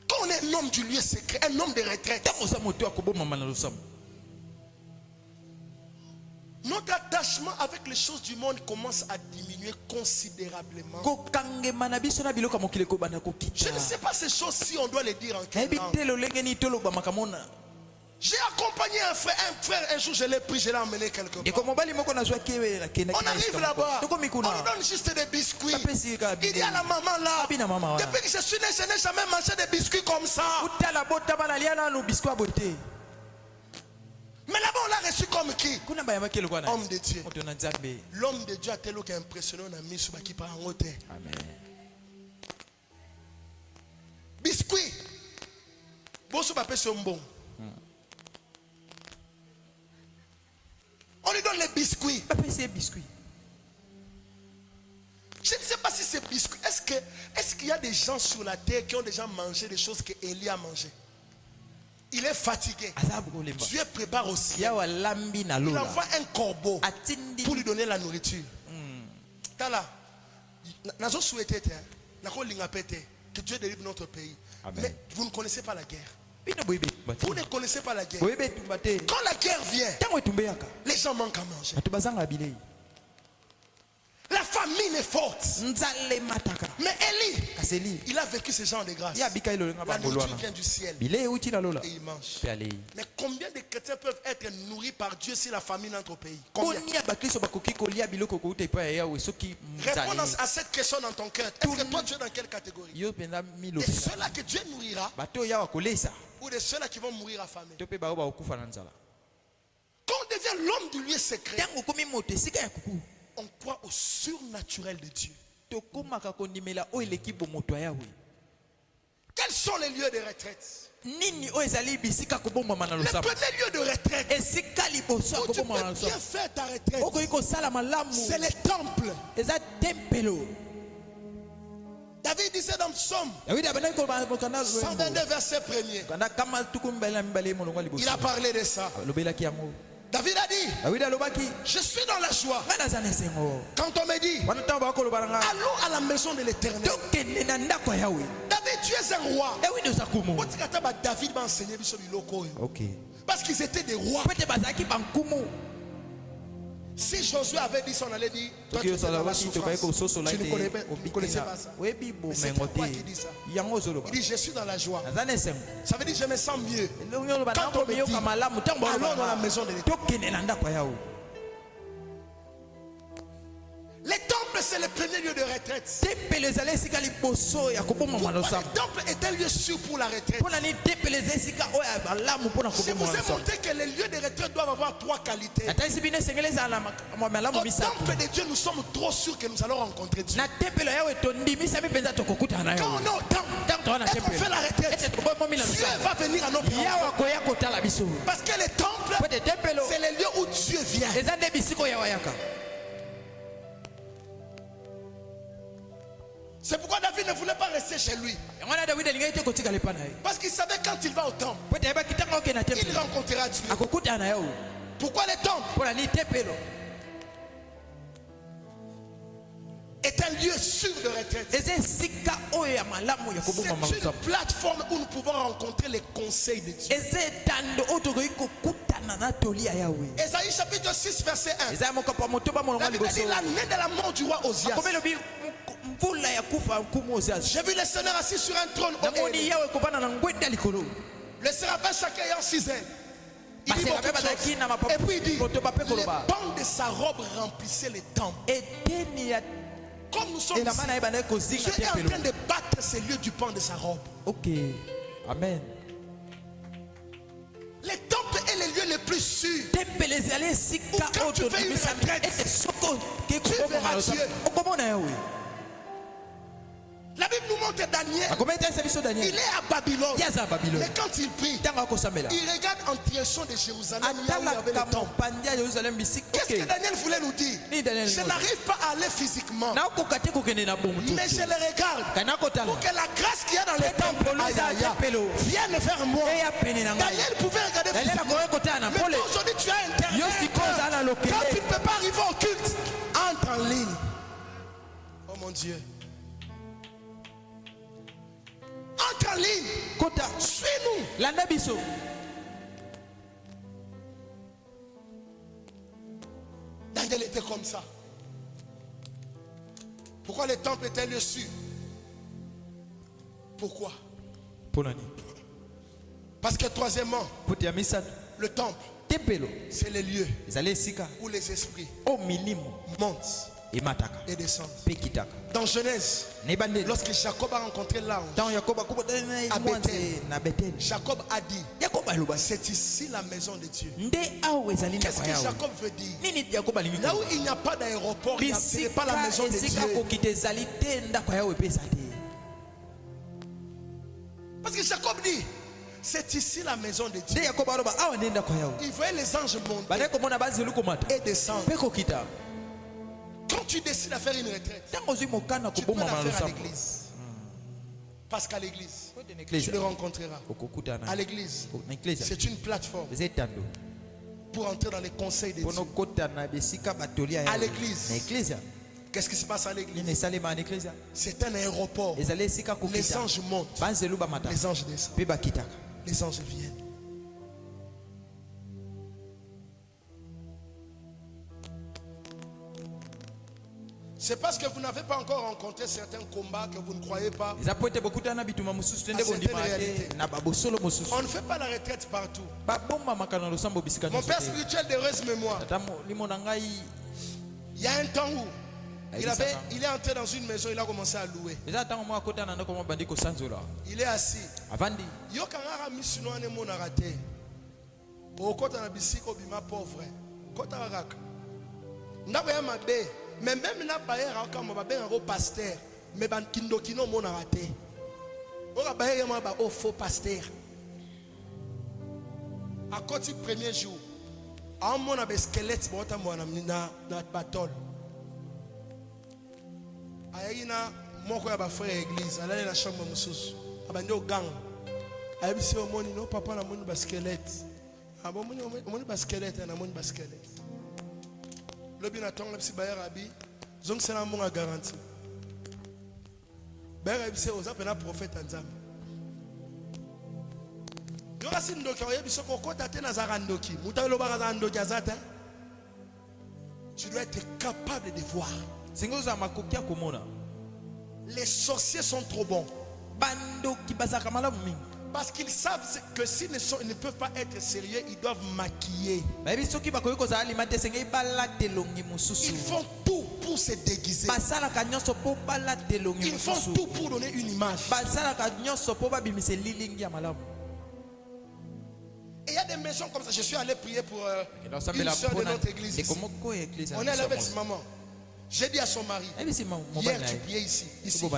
Quand on est un homme du lieu secret, un homme de retraite, notre attachement avec les choses du monde commence à diminuer considérablement. Je ne sais pas ces choses si on doit les dire en quelle langue. J'ai accompagné un frère un jour, je l'ai pris, je l'ai emmené quelque part. On arrive là-bas, on nous donne juste des biscuits. Il dit à la maman là, depuis que je suis né, je n'ai jamais mangé des biscuits comme ça. Mais là-bas, on l'a reçu comme qui? Homme de Dieu. L'homme de Dieu a tel qui est impressionné, on a mis sur qui par en haut. Amen. Biscuit. Bon, ce papier, c'est bon. On lui donne les biscuits. Je ne sais pas si c'est biscuit. Est-ce qu'il y a des gens sur la terre qui ont déjà mangé des choses que Élie a mangé? Il est fatigué. Dieu prépare aussi. Il envoie un corbeau pour lui donner la nourriture. Tala, nous souhaitons que Dieu délivre notre pays. Mais vous ne connaissez pas la guerre. Vous ne connaissez pas la guerre. Quand la guerre vient, les gens manquent à manger. La famine est forte. Mais Élie, il a vécu ce genre de grâce. La nourriture vient du ciel. Et il mange. Mais combien de chrétiens peuvent être nourris par Dieu si la famine entre au pays? Combien? Réponds à cette question dans ton cœur. Est-ce que toi tu es dans quelle catégorie? De ceux-là que Dieu nourrira ou de ceux-là qui vont mourir affamés? Quand on devient l'homme du lieu secret, on croit au surnaturel de Dieu. tokomaka kondimela oyo eleki bomoto ya Yahweh. Quels sont les lieux de retraite? Nini oyo ezali bisika kobombama na Les losambo. premiers lieux de retraite Esika liboso ya où tu peux kobombama na bien losambo. faire ta retraite, Okoki kosala malamu. c'est les temples. Eza tempelo. David disait dans Psaume Dawidi abandaki koloba mokanda 122 verset 1er. kanda kama tuku mbala mibale molongwa liboso. Il a parlé de ça. Lobelaki yango. David a dit, Dawidi alobaki je suis dans la joie. nga naza na esengo. Quand on me dit, Wana ntango bakoloba na nga allons à la maison de l'Éternel. tokende na ndako ya Yahweh. David, tu es un roi. Dawidi oza kumu. David m'a enseigné biso biloko oyo. Ok. Parce qu'ils étaient des rois. Pete bazalaki bankumu. Si Josué avait dit ça, on allait dire, toi tu Toki es dans la osalawaki tokaki souffrance. kososola Tu ne connais ete pas- tu ne connaissais pas ça. oyebi Mais c'est bomengo toi te. qui dis ça. Yango ozoloba. Il dit, je suis dans la joie. Naza na esengo. Ça veut dire, je me sens mieux. Elongi oloba Quand nango on me miyoka dit, malamu ntango allons baloba dans la na maison de l'Éternel. tokende na ndako ya Yahweh. Les temples, c'est le premier lieu de retraite. Tempelo ezali esika liboso ya kobomama na Pourquoi losambo. le temple est un lieu sûr pour la retraite? Mpona nini tempelo eza esika oyo ya malamu mpona Je vous kobomama na ai losambo. montré que les lieux de retraite doivent avoir trois qualités. Natalisi bino esengeli ezala na malamu Au misato. temple de Dieu, nous sommes trop sûrs que nous allons rencontrer Dieu. Na tempelo ya Yahweh tondimisami mpenza tokokutana na Quand Yahweh. on est au temple, Ntango toza na et qu'on tempelo fait la retraite, ete tokomomi na Dieu losambo. va venir à nos Yawe parents. akoya kotala biso. Parce que les temples, Po ete tempelo c'est les lieux où Dieu vient. eza nde bisika oyo awayaka. C'est pourquoi David ne voulait pas rester chez lui. Yango wana Dawidi alingaki te kotikala epai na ye. Parce qu'il savait quand il va au temple, Po ete ayebaki ntango akokende na il tempelo rencontrera Dieu. akokutana na Yahweh. Pourquoi les temples Mpona nini tempelo est un lieu sûr de retraite? eza esika oyo ya malamu ya kobomama C'est une losambo. plateforme où nous pouvons rencontrer les conseils de Dieu. Eza etando oyo tokoki kokutana na toli ya Yahweh. Ésaïe chapitre 6 verset 1. Eza ya mokambo ya motoba molonga La Bible liboso. dit l'année de la mort du roi Osias. Akomi lobi mvula ya kufa nkumu Ozias. J'ai vu le Seigneur assis sur un trône haut et Namoni élevé. Yahweh kovanda na ngwenda likolo. Le séraphin chacun ayant 6 ailes. Il dit Baséraphin beaucoup de bazalaki choses. na mapapu- Et puis il dit, moto bape les koloba. bandes de sa robe remplissaient les temples. Eteni ya Comme nous sommes ici, elamba na ye bandaki kozinga Dieu est en tempelo. train de battre ces lieux du pan de sa robe. Ok. Amen. Les temples est le lieu le plus sûr. Tempelo ezali esika Ou quand oyo tu fais une tondimisa retraite, ete soko ke tu kobomama verras losambo. Dieu. Okomona Yahweh. La Bible nous montre Daniel. Akomi etalisa biso Il Daniel. est à Babylone. Ye aza Babylone. Mais quand il prie, Ntango akosambela. il regarde en direction de Jérusalem. Là où il y avait le Atalaka temple. mopandi ya Yerusalem bisika. Qu'est-ce que Ok. Daniel voulait nous dire? Ni Daniel Je ngozi. n'arrive pas à aller physiquement, nakoka te kokende na bomutu mais je le regarde. kana kotala Pour que la grâce qu'il y a dans les temples temples, aïe, aïe, aïe, vienne vers moi. eya pene na ngai. Daniel pouvait regarder Daniel physiquement. akoki kotala na Mais pole. toi, aujourd'hui, tu as Yo Internet. sikoyo oza na Quand tu lokele. ne peux pas arriver au culte, entre en ligne. Oh mon Dieu. Entre en ligne. Kota Suis-nous. landa biso. Daniel était comme ça. Pourquoi le temple était le sûr? Pourquoi? Pona nini? Parce que troisièmement, Puti ya misato. le temple, Tempelo c'est le lieu ezali esika où les esprits o milimo montent emataka et descendent. mpe kitaka. Dans Genèse, Na ebandeli lorsque Jacob a rencontré l'ange, ntango yakobo akobotani na ye À mwanze Bethel. na beteli. Jacob a dit, yakobo alobaki c'est ici la maison de Dieu. nde awa ezali Qu'est-ce ndako que yawe. Jacob veut dire? Nini yakobo alingi Là où il n'y a pas d'aéroport, il n'y a ce n'est pas la maison de esika Dieu. kokita ezali te ndako yawe mpe eza te. Parce que Jacob dit, c'est ici la maison de Dieu. nde yakobo aloba awa nde ndako yawe. Il voyait les anges monter bandaki komona banzelu komata et descendre. mpe kokita. Quand tu décides à faire une retraite, ntango ozwi mokana tu peux la kobomama na faire à losambo. l'église. Parce qu'à l'église, Kote na tu eklezia le rencontreras. okokutana À l'église, na eklezia c'est une plateforme eza etando pour entrer dans les conseils de mpona Dieu. okota na bisika batoli ya À yawe. l'église. na eklezia Qu'est-ce qui se passe à l'église? nini esalema na eklezia C'est un aéroport. ezali esika Les kokita anges montent, banzelu bamata les anges descendent, mpe bakitaka. les anges viennent. C'est parce que vous n'avez pas encore rencontré certains combats que vous ne croyez pas. eza po ete bokutana na bituma mosusu te nde Ah, c'est bondima une réalité. te na babosolo mosusu. On ne fait pas la retraite partout. babombamaka na losambo bisika Mon nyonso père te. spirituel d'heureuse mémoire, tata molimo na ngai il y a un temps où il il est entré dans une maison, il a commencé à louer. eza ntango moko akota na ndako mo bandi kosanzola Il est assis. avandi Yo kangara misino ane mona raté. Okota na bisiko bima pauvre. Kota kaka. Ndako ya mabe, Mais même na bayer comme on va bien un pasteur, mais ban kindo kino mon raté. On va bayer moi ba faux pasteur. À côté premier jour, à mon a squelette bon ta mon na battle. Aïna mon ko ba frère église, aller la chambre mususu. Abande au gang. Aïe si au mon no papa na mon ba squelette. Ah bon mon ba squelette na mon ba squelette. Le bien attend si bayer abi, donc c'est la mon garantie. Bayer abi c'est aux appels prophète Nzambe. Tu dois être capable de voir. Les sorciers sont trop bons. Parce qu'ils savent que s'ils ne peuvent pas être sérieux, ils doivent maquiller. Ils font tout pour se déguiser. Ils font tout pour donner une image. Et il y a des maisons comme ça. Je suis allé prier pour une soeur de notre église ici. On est allé avec sa maman. J'ai dit à son mari, hier tu priais ici. J'ai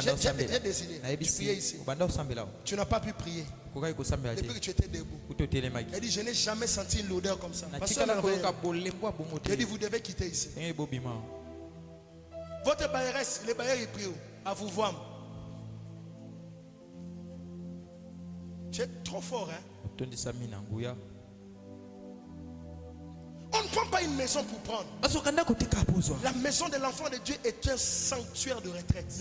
décidé. Tu priais ici. Tu n'as pas pu prier. Depuis que tu étais debout. Elle dit, je n'ai jamais senti une odeur comme ça. J'ai dit, vous devez quitter ici. Votre bailleresse, les bailleurs, ils prient à vous voir. Tu es trop fort, hein? On ne prend pas une maison pour prendre. La maison de l'enfant de Dieu est un sanctuaire de retraite.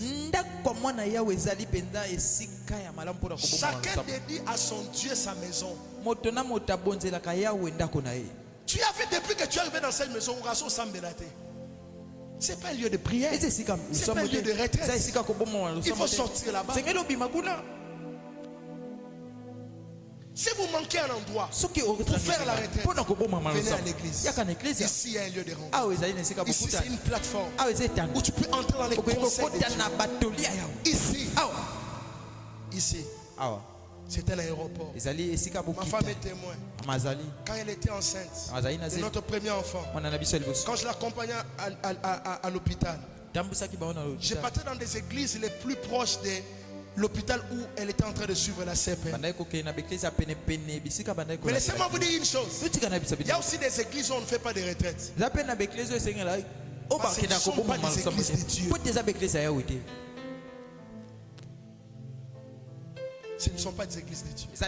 Chacun dédie à son Dieu sa maison. Tu as vu depuis que tu es arrivé dans cette maison, ce n'est pas un lieu de prière. C'est pas un lieu de retraite. Il faut sortir là-bas. Si vous manquez un endroit pour faire la retraite, venez à l'église. Ici, il y a un lieu de rencontre. Ici, c'est une plateforme où tu peux entrer dans les conseils de Dieu. Ici, c'est un aéroport. Ma femme est témoin. Quand elle était enceinte de notre premier enfant, quand je l'accompagnais à l'hôpital, j'ai parti dans des églises les plus proches de l'hôpital où elle était en train de suivre la CPN. Mais laissez-moi vous dire une chose. Il y a aussi des églises où on ne fait pas de retraite. Parce que ce ne sont pas des églises de Dieu. Ce ne sont pas des églises de Dieu. Il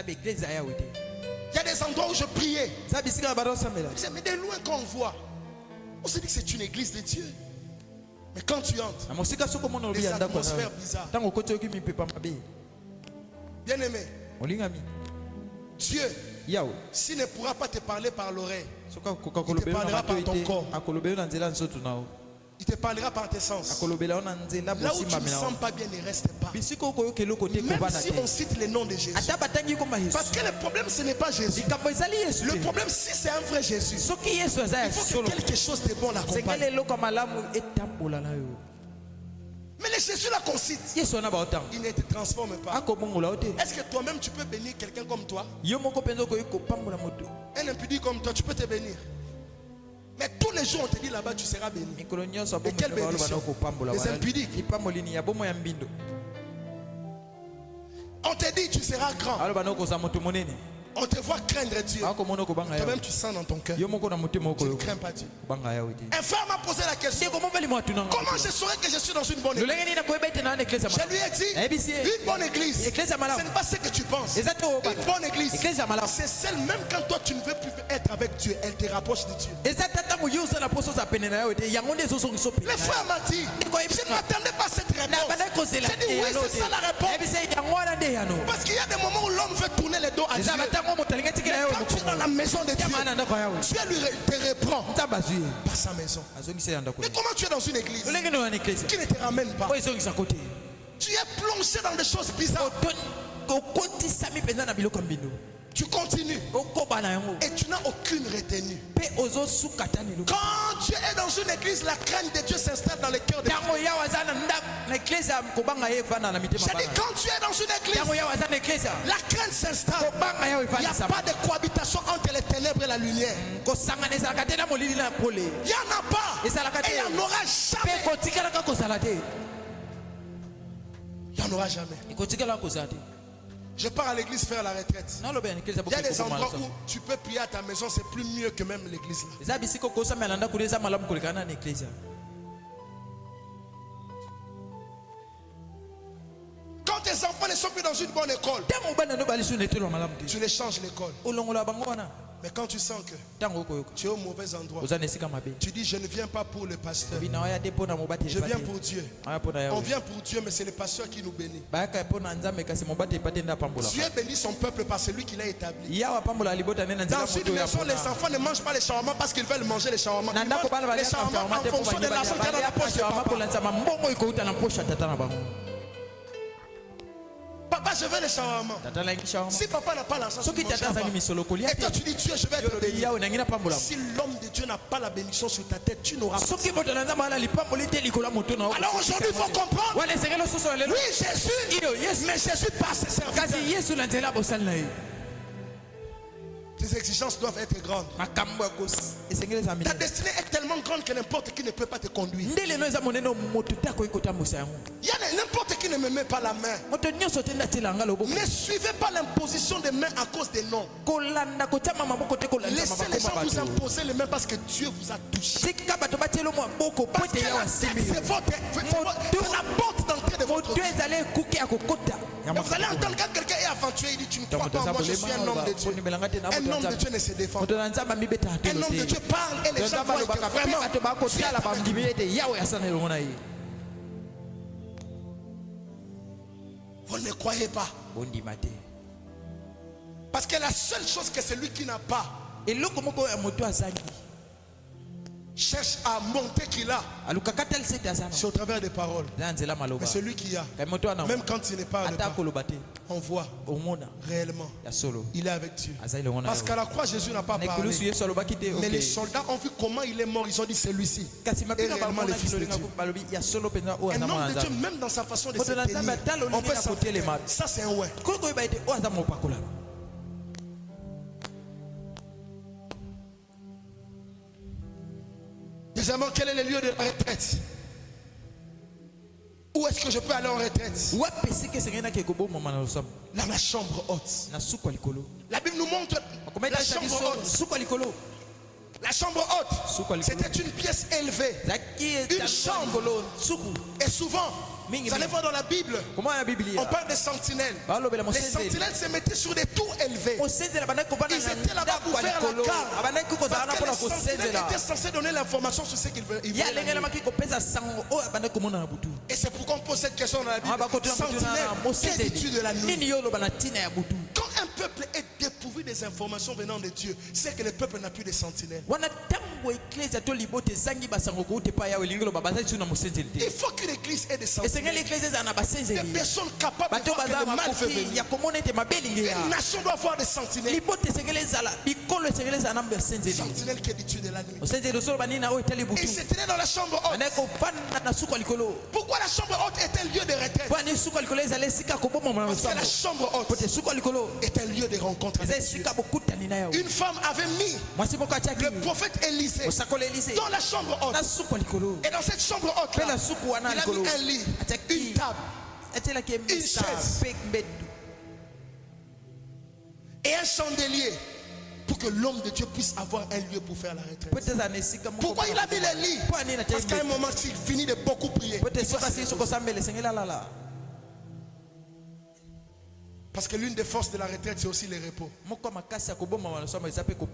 y a des endroits où je priais. Mais de loin quand on voit, on se dit que c'est une église de Dieu. Mais quand tu entres, des atmosphères bizarres. Bien aimé, Dieu, s'il ne pourra pas te parler par l'oreille, il te parlera par ton corps. Il te parlera par tes sens. Là où tu ne me sens pas bien, ne reste pas. Même si on cite le nom de Jésus. Parce que le problème, ce n'est pas Jésus. Le problème, si c'est un vrai Jésus, il faut que quelque chose de bon l'accompagne. Mais le Jésus là qu'on cite, il ne te transforme pas. Est-ce que toi-même tu peux bénir quelqu'un comme toi? Un impudi comme toi, tu peux te bénir. Mais tous les jours on te dit là-bas tu seras béni. Et quelle bénédiction? Les impudiques. On te dit tu seras grand. On te voit craindre Dieu. Toi-même tu sens dans ton cœur. Tu ne crains pas Dieu. Un frère m'a posé la question. Comment je saurais que je suis dans une bonne église? Je lui ai dit, une bonne église, ce n'est pas ce que tu penses. Une bonne église, c'est celle, même quand toi tu ne veux plus être avec Dieu, elle te rapproche de Dieu. Le frère m'a dit, je ne m'attendais pas à cette réponse. J'ai dit oui, c'est ça la réponse. Parce qu'il y a des moments où l'homme veut tourner le dos à Dieu. Quand tu es dans la maison de Dieu, Dieu te reprend par sa maison. Mais comment tu es dans une église qui ne te ramène pas? Tu es plongé dans des choses bizarres. Tu continues et tu n'as aucune retenue. Quand tu es dans une église, la crainte de Dieu s'installe dans le cœur de Dieu. J'ai dit, quand tu es dans une église, la crainte s'installe. Il n'y a pas de cohabitation entre les ténèbres et la la lumière. Il n'y en a pas. Et il n'y en aura jamais. Il n'y en aura jamais. Je pars à l'église faire la retraite. Il y a des endroits où tu peux prier à ta maison, c'est plus mieux que même l'église là. Quand tes enfants ne sont plus dans une bonne école, tu les changes l'école. Mais quand tu sens que tu es au mauvais endroit, tu dis je ne viens pas pour le pasteur, je viens pour Dieu. On vient pour Dieu, mais c'est le pasteur qui nous bénit. Dieu bénit son peuple par celui qui l'a établi. Dans une maison, les enfants ne mangent pas les shawarma parce qu'ils veulent manger les shawarma. Ils mangent les shawarma en fonction de l'argent qu'il y a dans la poche de papa. Papa, je veux les shawarma. Si papa n'a pas l'argent, et toi tu dis Dieu, je vais te bénir. Si l'homme de Dieu n'a pas la bénédiction sur ta tête, tu n'auras pas. Alors aujourd'hui, il faut comprendre. Oui, Jésus, mais Jésus passe ses serviteurs. Tes exigences doivent être grandes. Ta destinée est tellement grande que n'importe qui ne peut pas te conduire. Il y a n'importe qui ne me met pas la main. Ne suivez pas l'imposition des mains à cause des noms. Laissez les gens vous imposer les mains parce que Dieu vous a touché. Parce que c'est la porte d'entrée de votre vie. Et vous allez entendre quand quelqu'un est aventuré, il dit tu ne crois pas, moi je suis un homme de Dieu. Un homme de Dieu ne se défend. Un homme de Dieu parle et les gens voient que vraiment vous ne croyez pas. Parce que la seule chose que celui qui n'a pas cherche à monter qu'il a, c'est au travers des paroles. Mais celui qui a, même quand il n'est pas à on voit réellement il est avec Dieu. Parce qu'à la croix Jésus n'a pas parlé, mais les soldats ont vu comment il est mort. Ils ont dit celui-ci est réellement le fils de Dieu. Un homme de Dieu, même dans sa façon de se tenir, on peut sentir ça, c'est un ouais. Deuxièmement, quel est le lieu de la retraite? Où est-ce que je peux aller en retraite? Dans la chambre haute. La Bible nous montre la chambre haute. La chambre haute, c'était une pièce élevée, une chambre. Et souvent, vous allez voir dans la Bible, on parle des sentinelles. Les sentinelles se mettaient sur des tours élevés. Ils étaient là-bas pour faire la garde. Parce que les sentinelles étaient censés donner l'information sur ce qu'ils veulent. Et c'est pourquoi on pose cette question dans la Bible. Sentinelle, qu'est-ce que tu de la nuit? Quand un peuple est dépourvu des informations venant de Dieu, c'est que le peuple n'a plus de sentinelles. Il faut qu'une église ait des sentinelles. Des personnes capables de voir que le mal veut venir. Une nation doit avoir des sentinelles. Sentinelles qui est d'étude de la nuit. Ils se tenaient dans la chambre haute. Pourquoi la chambre haute est un lieu de retraite? Parce que la chambre haute est un lieu de rencontre avec Dieu. Une femme avait mis le prophète Élisée dans la chambre haute. Et dans cette chambre haute là, il a mis un lit, une table, une chaise et un chandelier pour que l'homme de Dieu puisse avoir un lieu pour faire la retraite. Pourquoi il a mis les lits? Parce qu'à un moment, s'il finit de beaucoup prier, parce que l'une des forces de la retraite, c'est aussi le repos.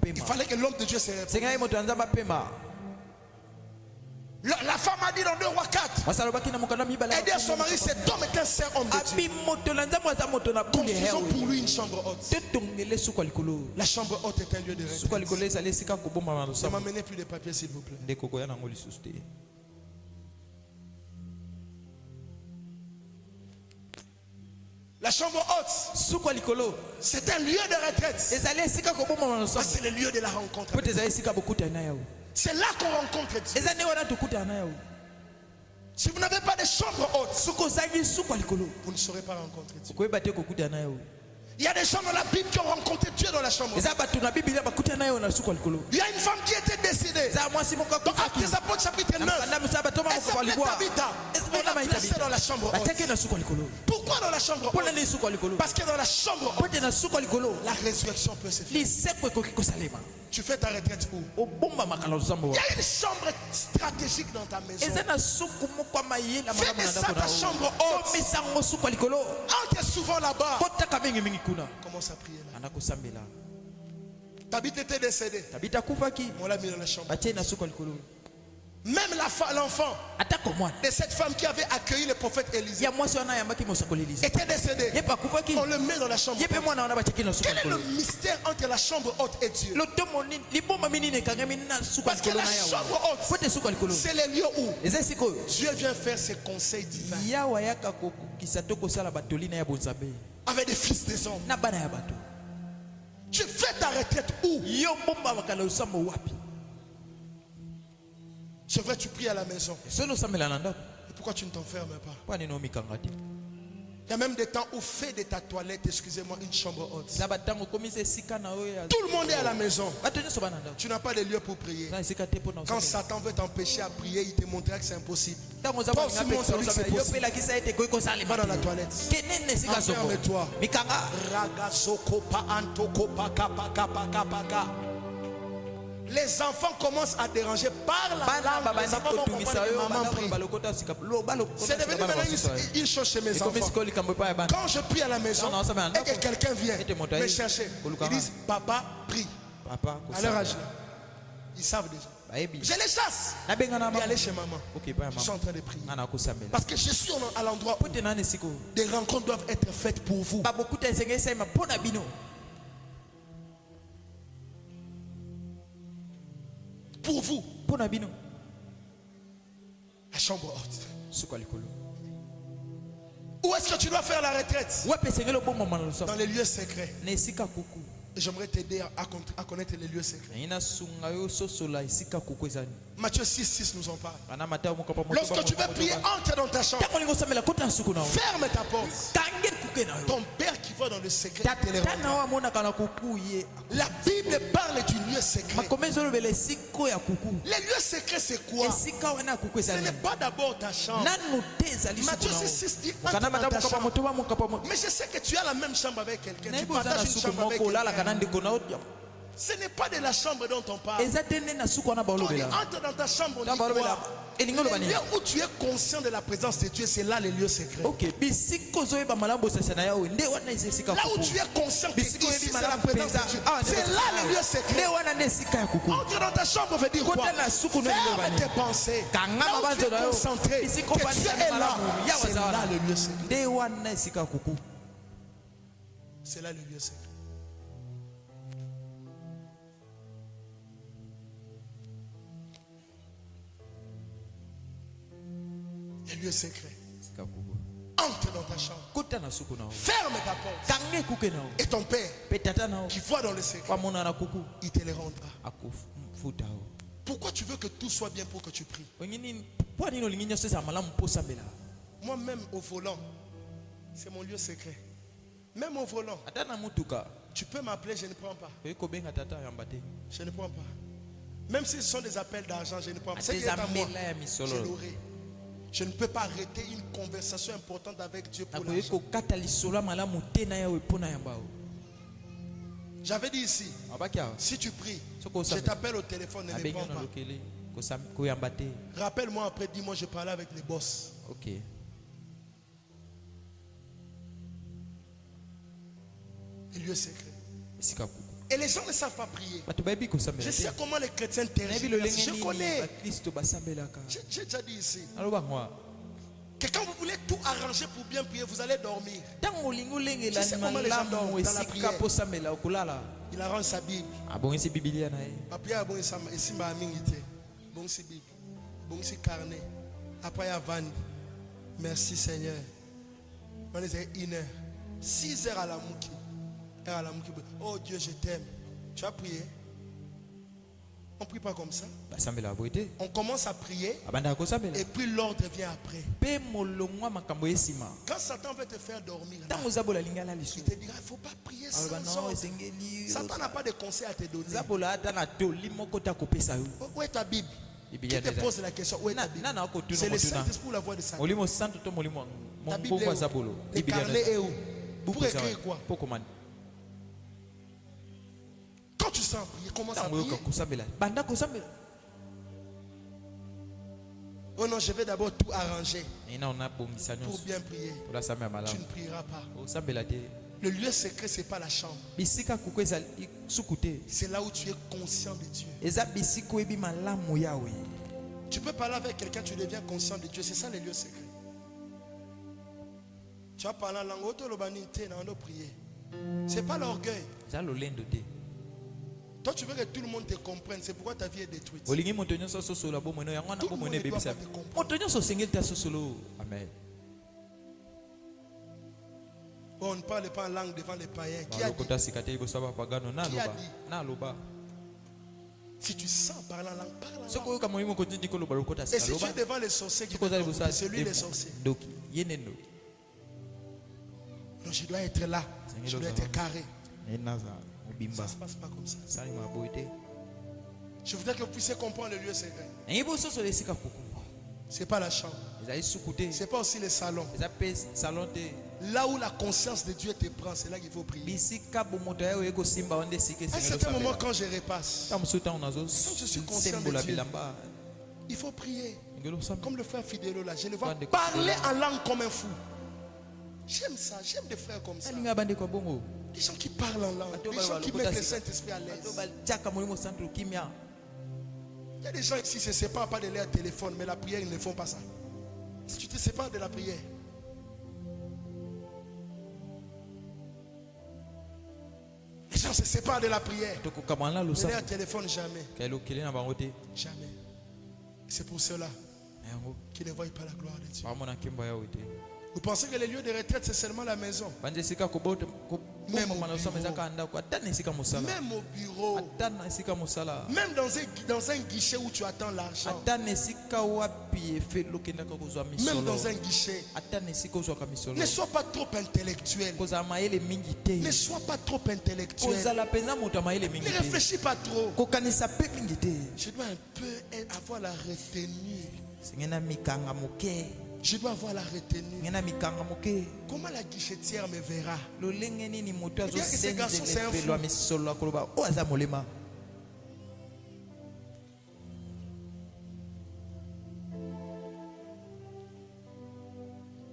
Il fallait que l'homme de Dieu se repose. La femme a dit dans 2 Rois 4, elle dit à son mari, cet homme est un saint homme de Dieu. Construisons pour lui une chambre haute. La chambre haute est un lieu de retraite. Ne m'amenez plus de papier s'il vous plaît. La chambre haute, c'est un lieu de retraite. C'est le lieu de la rencontre. C'est là qu'on rencontre Dieu. Si vous n'avez pas de chambre haute, vous ne saurez pas rencontrer Dieu. Il y a des gens dans la Bible qui ont rencontré Dieu dans la chambre. eza bato na biblia bakuta na yo na suku ya likolo Il y a une femme qui était décédée. eza mwasi moko Dans Actes des Apôtres chapitre 9. akufanda musala bato Elle s'appelait bakobalibwa Tabitha. On l'a placée dans la chambre haute. batiaki na suku ya likolo Pourquoi dans la chambre mpona haute? nini suku ya likolo Parce que dans la chambre haute, pote na suku ya likolo la résurrection peut se faire. liseko ekoki kosalema Tu fais ta retraite où? obombamaka na lozambo Il y wa a une chambre stratégique dans ta maison. eza na suku moko ya mayele ya malamu Fais na de ça ndako ta na chambre yo haute. omisango suku ya likolo Entre souvent là-bas. kotaka mingimingi kuna Commence à prier là. anda kosambela Tabitha était décédée. tabita akufaki On l'a mis dans la chambre. batie na suku ya likolo Même l'enfant atako mwana de cette femme qui avait accueilli le prophète Élisée ya mwasi wana ayambaki mosakoli elize était décédé. ye mpe akufaki On le met dans la chambre ye mpe haute. mwana wana batiaki na suku ya Quel est le likolo mystère entre la chambre haute et Dieu? lotomo nini liboma minini ekangami na suku ya Parce que likolo la na yawe chambre haute, pote suku ya likolo c'est le lieu où eza esika oyo Dieu vient faire ses conseils divins yawe ayaka kokokisa to kosala batolina ya bonzambe avec des fils des hommes. na bana ya bato Tu fais ta retraite où? yo bombamaka na losambo wapi C'est vrai, tu pries à la maison. soni osambela na ndako Et pourquoi tu ne t'enfermes pas? mpo nini omikanga te Il y a même des temps où fais de ta toilette, excusez-moi, une chambre haute. eza batango okomisa esika na oyo ya Tout le monde est à la maison. bato nyonso bana ndako Tu n'as pas de lieu pour prier. na esika te mpona Quand Satan veut t'empêcher à prier, il te montrera que c'est impossible. ntango oza Toi moninga aussi, mpe montre lui que c'est yo possible. mpe elakisa ete ekoki kosalema Va dans la toilette. kenene esika soko Enferme-toi. mikanga Ragazokopa antokopa kapa kapa kapa ka. Les enfants commencent à déranger par la bana langue. Les babandi enfants vont kotumisa comprendre que yo maman banda prie. balokota ya sika loba C'est devenu maintenant une chose chez mes ekomi enfants. sikoyo likambo epai ya bana Quand je prie à la maison Non, non, ça va, et que quelqu'un vient Et te montre, me hey, chercher, Kolukara. ils disent papa prie. papa À leur âge là, ils savent déjà. bayebi Je les chasse. nabengana Et aller chez maman. ok epai ya Je suis mama en train de prier. nga na kosambela Parce que je suis à l'endroit où po te nani esika oyo des rencontres doivent être faites pour vous. babokuta esenge esalema mpo na bino Pour vous. mpo na bino La chambre haute. suku ya likolo Où est-ce que tu dois faire la retraite? wapi esengeli obombama na Dans losambo les lieux secrets. na esika kuku Et j'aimerais t'aider à connaître les lieux secrets. nayi nasunga yo ososola esika kuku ezali Matthieu 6,6 nous en parle. ana matayo moko pa Lorsque tu veux prier, entre dans ta chambre. ntango olingi osambela kota na suku na yo Ferme ta porte. kange kuke na yo Ton père qui va dans le secret te les tata na rendra. yo amonaka na kuku ye La Bible parle du lieu secret. makomi ezolobela esika ya kuku Les lieux secrets, c'est quoi? esika wana ya kuku Ce ezali n'est pas d'abord ta chambre. nanu te ezali suku Matthieu na yo 6,6 dit entre okanda dans mata ta mokapa chambre. moto ba mokapa moto Mais je sais que tu as la même chambre avec quelqu'un. Tu nayebi oza na partages une suku chambre avec moko olalaka quelqu'un. na ndeko na yo Ce n'est pas de la chambre dont on parle. eza te nde na suku wana Quand on dit baolobela entre dans ta chambre, on dit Ntango balobela, quoi? elingi oloba Les nini? lieux où tu es conscient de la présence de Dieu, c'est là les lieux secrets. ok bisika ozoyeba malamu bosasa na yawe nde wana eza esika Là où kuku tu es conscient que bisika ici oyebi c'est la malamu présence mpenza de Dieu. awa nde C'est bosasa là na les lieux yawe. secrets. nde wana nde esika ya kuku Entre dans ta chambre veut dire quoi? kota na suku no eloba Ferme nini tes pensées. kanga Là où tu mabanzo es na yo concentré, que bisika Dieu ofandisa est là. malamu yawe C'est eza là wana le lieu secret. nde wana esika ya kuku C'est là le lieu secret. Les lieux secrets. esika ya kuku Entre dans ta chambre. kota na suku na yo Ferme ta porte. kanga ekuke na yo Et ton père mpe tata na yo qui voit dans le secret, wamona na kuku il te les rendra. akofuta yo Pourquoi tu veux que tout soit bien pour que tu pries? olingi nini mpo nini olingi nyonso ezala malamu mpo osambela Moi-même au volant, c'est mon lieu secret. Même au volant, ata na mutuka tu peux m'appeler, je ne prends pas. oyi kobenga tata yamba te Je ne prends pas. Même si ce sont des appels d'argent, je ne prends pas. ata Ce qui est à moi, eza mbela ya je misolo l'aurai. Je ne peux pas arrêter une conversation importante avec Dieu pour nakoki l'argent. kokata lisolo ya malamu te na yawe mpo na yamba o J'avais dit ici, abaki awa si tu pries, Soko je osambela. t'appelle au téléphone, ne abengi réponds yo na pas. lokele koyamba te Rappelle-moi après, dis-moi, je parlais avec les boss. ok Les lieux secrets. esika kuku Et les gens ne savent pas prier. bato bayebi Je kosambela sais te comment les chrétiens nayebi lolenge tergiversent. Je nini connais. bakristo basambelaka J'ai déjà dit ici alobangwa que quand vous voulez tout arranger pour bien prier, vous allez dormir. ntango olingi olengela Je sais comment les gens dorment malamu dans la esika prière. mpo osambela okolala Il arrange sa Bible. abongisi bibilia na ye Après, il y a bon isimba mingi te. Bon si Bible. Bon si carnet. Après, il y a van. Merci Seigneur. On est à 1 heure. 6 heures à la mouki. Heure à la mouki. Oh Dieu, je t'aime. Tu as prié. On ne prie pas comme ça. basambela boite On commence à prier abanda kosambela et puis l'ordre vient après. pe molongwa makambo esima Quand Satan veut te faire dormir, là, tango zabola lingala lisu il te dira il ne faut pas prier sans aloba non ordre. esengeli Satan n'a pas de conseils à te donner. zabola ata na toli moko ta kopesa yo Où est ta Bible? Qui Biblia te pose la question, où est ta Bible? nana akotuna C'est le motuna Saint-Esprit ou la voix de Satan? molimo santo to molimo Ta Bible mbongo est zabolo où? Le carnet est où? Pour écrire quoi? pour commander Quand tu sens prier, commence à tango prier. yoka kosambela banda kosambela Oh non, je vais d'abord tout arranger ina ona bongisa pour nyonso bien prier. pour sambela Tu malamu ne prieras pas. osambela te Le lieu secret, ce n'est pas la chambre. bisika kuko ezali suku te C'est là où tu es conscient de Dieu. eza bisika oyebi malamu yawe Tu peux parler avec quelqu'un, tu deviens conscient de Dieu. C'est ça les lieux secrets. Tu vas parler en langue, on doit prier. Ce n'est pas l'orgueil. eza lolendo te Toi, tu veux que tout le monde te comprenne. C'est pourquoi ta vie est détruite. olingi moto nyonso asosola bomoi yango wana Tout le bomoi monde ne doit ebebisa pas te comprendre. moto nyonso osengeli te asosolo amen Bon, on ne parle pas en langue devant les païens. Qui a dit? balokota sika te liboso ya bapagano Qui a dit? naloba Si tu sens parler en langue, parle en soki langue. oyoka molimo kotindi koloba lokota Et sika si tu loba es devant les sorciers qui soki oza te liboso trompent, c'est lui les sorciers. ndoki ye nde ndoki Non, je dois être là. Je dois être carré. ye naza Ça mobimba ne se passe pas comme ça. salima boye te Je voudrais que vous puissiez comprendre le lieu secret. nangi bososola esika kuku Ce n'est pas la chambre. ezali suku te Ce n'est pas aussi les salons. eza mpe salon te Là où la conscience de Dieu te prend, c'est là qu'il faut prier. bisika bomoto ya oyo ekosimba wana nde esika À un certain moment, quand je repasse, ta mosusu ntango je suis conscient de nazosembola Dieu. bilamba il faut prier. ngeli osambela Comme le frère Fidélo là, je le vois Bande- parler en langue comme un fou. J'aime ça, j'aime des frères comme ça. alinga bandeko ya bongo Des gens qui parlent en langue, des gens qui mettent le Saint-Esprit à l'aise. batiaka molimo santo kimia Il y a des gens ici qui ne se séparent pas de leur téléphone, mais la prière, ils ne font pas ça. Si tu te sépares de la prière, les gens se séparent de la prière. tokokamwana na Mais losambo leur téléphone, jamais. kaelokele na bango te Jamais. C'est pour cela na yango qu'ils ne voient pas la gloire de Dieu. bamona nkembo yawe te Vous pensez que les lieux de retraite, c'est seulement la maison? banda esika Même koboma na au losambo eza bureau. kaka ndako ata na esika mosala Même au bureau, ata na esika mosala même dans un guichet où tu attends l'argent, ata na esika wapi efelo okendaka kozwa même misolo dans un guichet, ata na esika ozwaka misolo ne sois pas trop intellectuel. kozala mayele mingi Ne te sois pas trop intellectuel. kozala mpenza moto ya mayele mingi Ne te réfléchis pas trop. kokanisa mpe mingi te Je dois un peu avoir la retenue. senge na mikanga moke Je dois avoir la retenue. nge na mikanga moke Comment la guichetière me verra? lolenge nini moto bien que ce garçon, c'est un azosenzela efelo ya fou. misolo akoloba oyo aza molema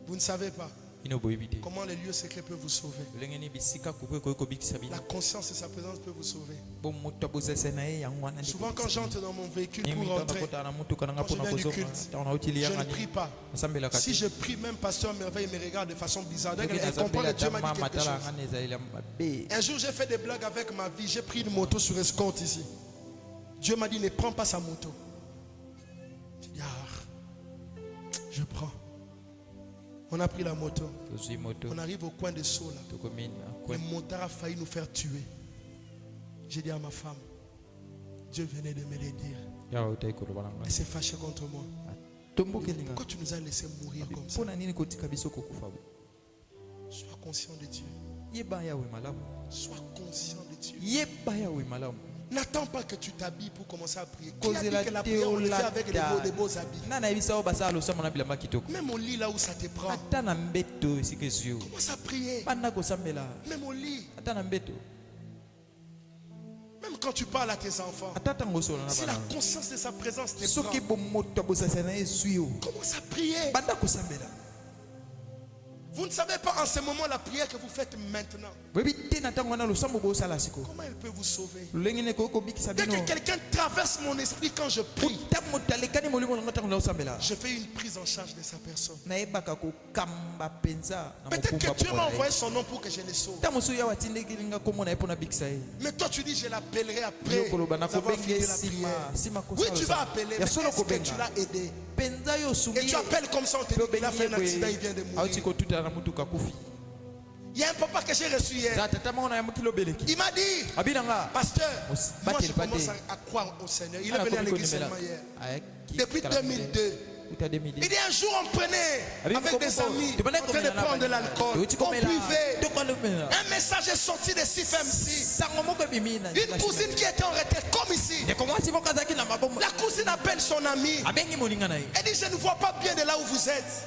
Vous ne savez pas ino boyebi te comment les lieux secrets peuvent vous sauver. lolenge nini bisika kuku ekoki kobikisa bino La conscience de sa présence peut vous sauver. bo moto abosese na ye yango wana nde Souvent, quand j'entre dans mon véhicule nimi pour ntango rentrer, nakotala na motuka nanga quand je mpona viens du kozonga culte, ntango nauti je liyanga ne prie nini pas. nasambelaka Si te je prie, même Pasteur Merveille me regarde de façon bizarre. soki Elle comprend nazambela que Dieu ata m'a dit mama quelque tala chose. yanga na ezaleli ya mabe Un jour, j'ai fait des blagues avec ma vie. J'ai pris une moto sur escorte ici. Dieu m'a dit, ne prends pas sa moto. J'ai dit, ah, je prends. On a pris la moto. tozwi moto On arrive au coin de Sceaux là. tokomi na Le kwe motard a failli nous faire tuer. J'ai dit à ma femme, Dieu venait de me le dire. yawa otai koloba na Elle ngai s'est fâchée contre moi. tombokelinga Pourquoi tu nous as laissé mourir comme ça? mpona nini kotika biso kokufa bo Sois conscient de Dieu. yeba yawe malamu Sois conscient de Dieu. yeba yawe malamu N'attends pas que tu t'habilles pour commencer à prier. Qui a dit kozela que la te prière, on le fait avec olata des beaux habits? na nayebisa oyo basala losambo na bilamba kitoko Même au lit là où ça te prend. ata na mbeto esika ezwi yo Commence à prier. banda kosambela Même au lit. ata na mbeto Même quand tu parles à tes enfants. ata ntango osola na Si la bana conscience de sa présence te soki prend, bomoto abosasa na ye ezwi yo commence à prier. banda kosambela Vous ne savez pas en ce moment la prière que vous faites maintenant. boyebi te na ntango wana losambo bosala siko Comment elle peut vous sauver? lolenge nini ekoki kobikisa Dès bino que quelqu'un traverse mon esprit quand je prie, ota moto alekani molimo nango ntango naosambela je fais une prise en charge de sa personne. nayebaka kokamba mpenza na Peut-être que Dieu m'a mokumba envoyé son nom pour que je le sauve. ntango mosusu yawe atindekeli nga kombo na ye mpona bikisa ye Mais toi tu dis je l'appellerai après yo koloba avoir fini nakobenge la prière. nsima Oui, tu vas appeler, mais ya est-ce solo que tu kobenga l'as aidé? mpenza yo Et osungi tu appelles comme ça, on te dit qu'il a fait un accident, il vient de auti mourir. kotutala na mutuka kufi Il y a un papa que j'ai reçu hier. Il m'a dit, pasteur, moi je commence à croire au Seigneur. Il est venu à l'église seulement hier. Depuis 2002. Il dit un jour on prenait avec des amis, en train de prendre de l'alcool, on buvait. Un message est sorti de CFMC. Une cousine qui était en retraite comme ici. La cousine appelle son ami. Elle dit je ne vois pas bien de là où vous êtes.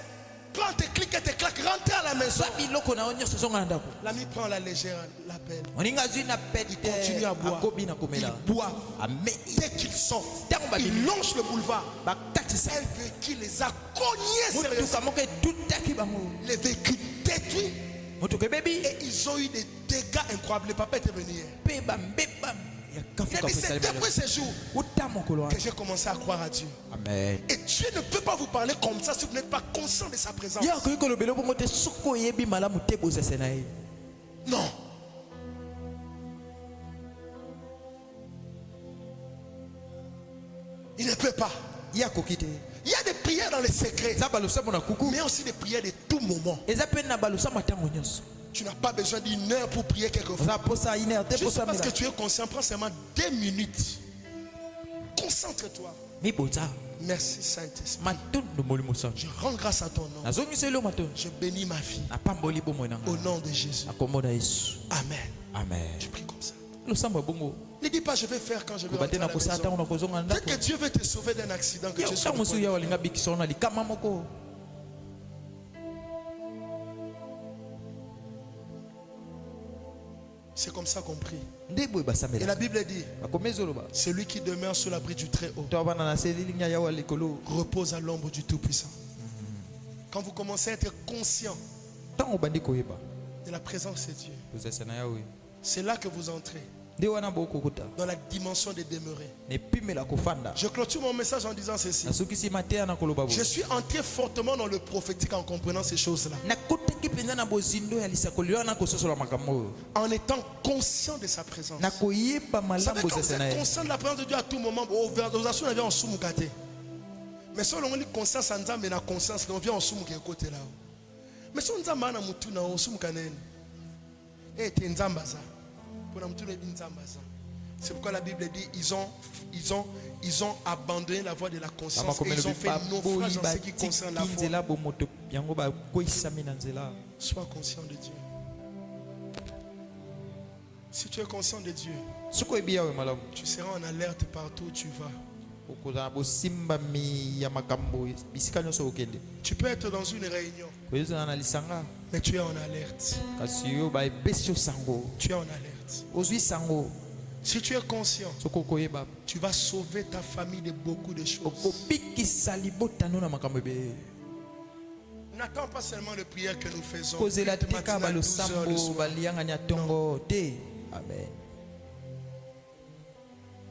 Prends tes clics et tes claques, rentrez à la maison. L'ami prend la légère, l'appelle. Il continue à boire. Il boit. Dès qu'il sort, il longe le boulevard. Un véhicule les a cognés sérieusement. Les véhicules détruits. Et ils ont eu des dégâts incroyables. Le papa était venu hier. C'est depuis ce jour que j'ai commencé à croire à Dieu. Amen. Et Dieu ne peut pas vous parler comme ça si vous n'êtes pas conscient de sa présence. Non. Il ne peut pas. Il y a des prières dans les secrets, mais aussi des prières de tout moment. Tu n'as pas besoin d'une heure pour prier quelquefois. Juste parce que tu es conscient, prends seulement 2 minutes. Concentre-toi. Merci Saint-Esprit. Je rends grâce à ton nom. Je bénis ma vie. Au nom de Jésus. Amen. Amen. Tu pries comme ça. Ne dis pas je vais faire quand je vais rentrer à la maison. Peut-être que Dieu veut te sauver d'un accident que tu es sur le point. C'est comme ça qu'on prie. Et la Bible dit, celui qui demeure sous l'abri du Très-Haut repose à l'ombre du Tout-Puissant. Quand vous commencez à être conscient de la présence de Dieu, c'est là que vous entrez dans la dimension de demeurer. Je clôture mon message en disant ceci. Je suis entré fortement dans le prophétique en comprenant ces choses-là. En étant conscient de sa présence. Vous savez, quand vous êtes conscient de la présence de Dieu à tout moment, mais si on est conscient, on a conscience, on vient en soumou qui est côté là. Mais si on a un moutou na on soumou kanen, et t'es nzambaza. C'est pourquoi la Bible dit ils ont abandonné la voie de la conscience et ils ont fait naufrage en ce qui concerne la foi. Sois conscient de Dieu. Si tu es conscient de Dieu, tu seras en alerte partout où tu vas. Tu peux être dans une réunion, mais tu es en alerte. Tu es en alerte. Si tu es conscient, tu vas sauver ta famille de beaucoup de choses. N'attends pas seulement les prières que nous faisons.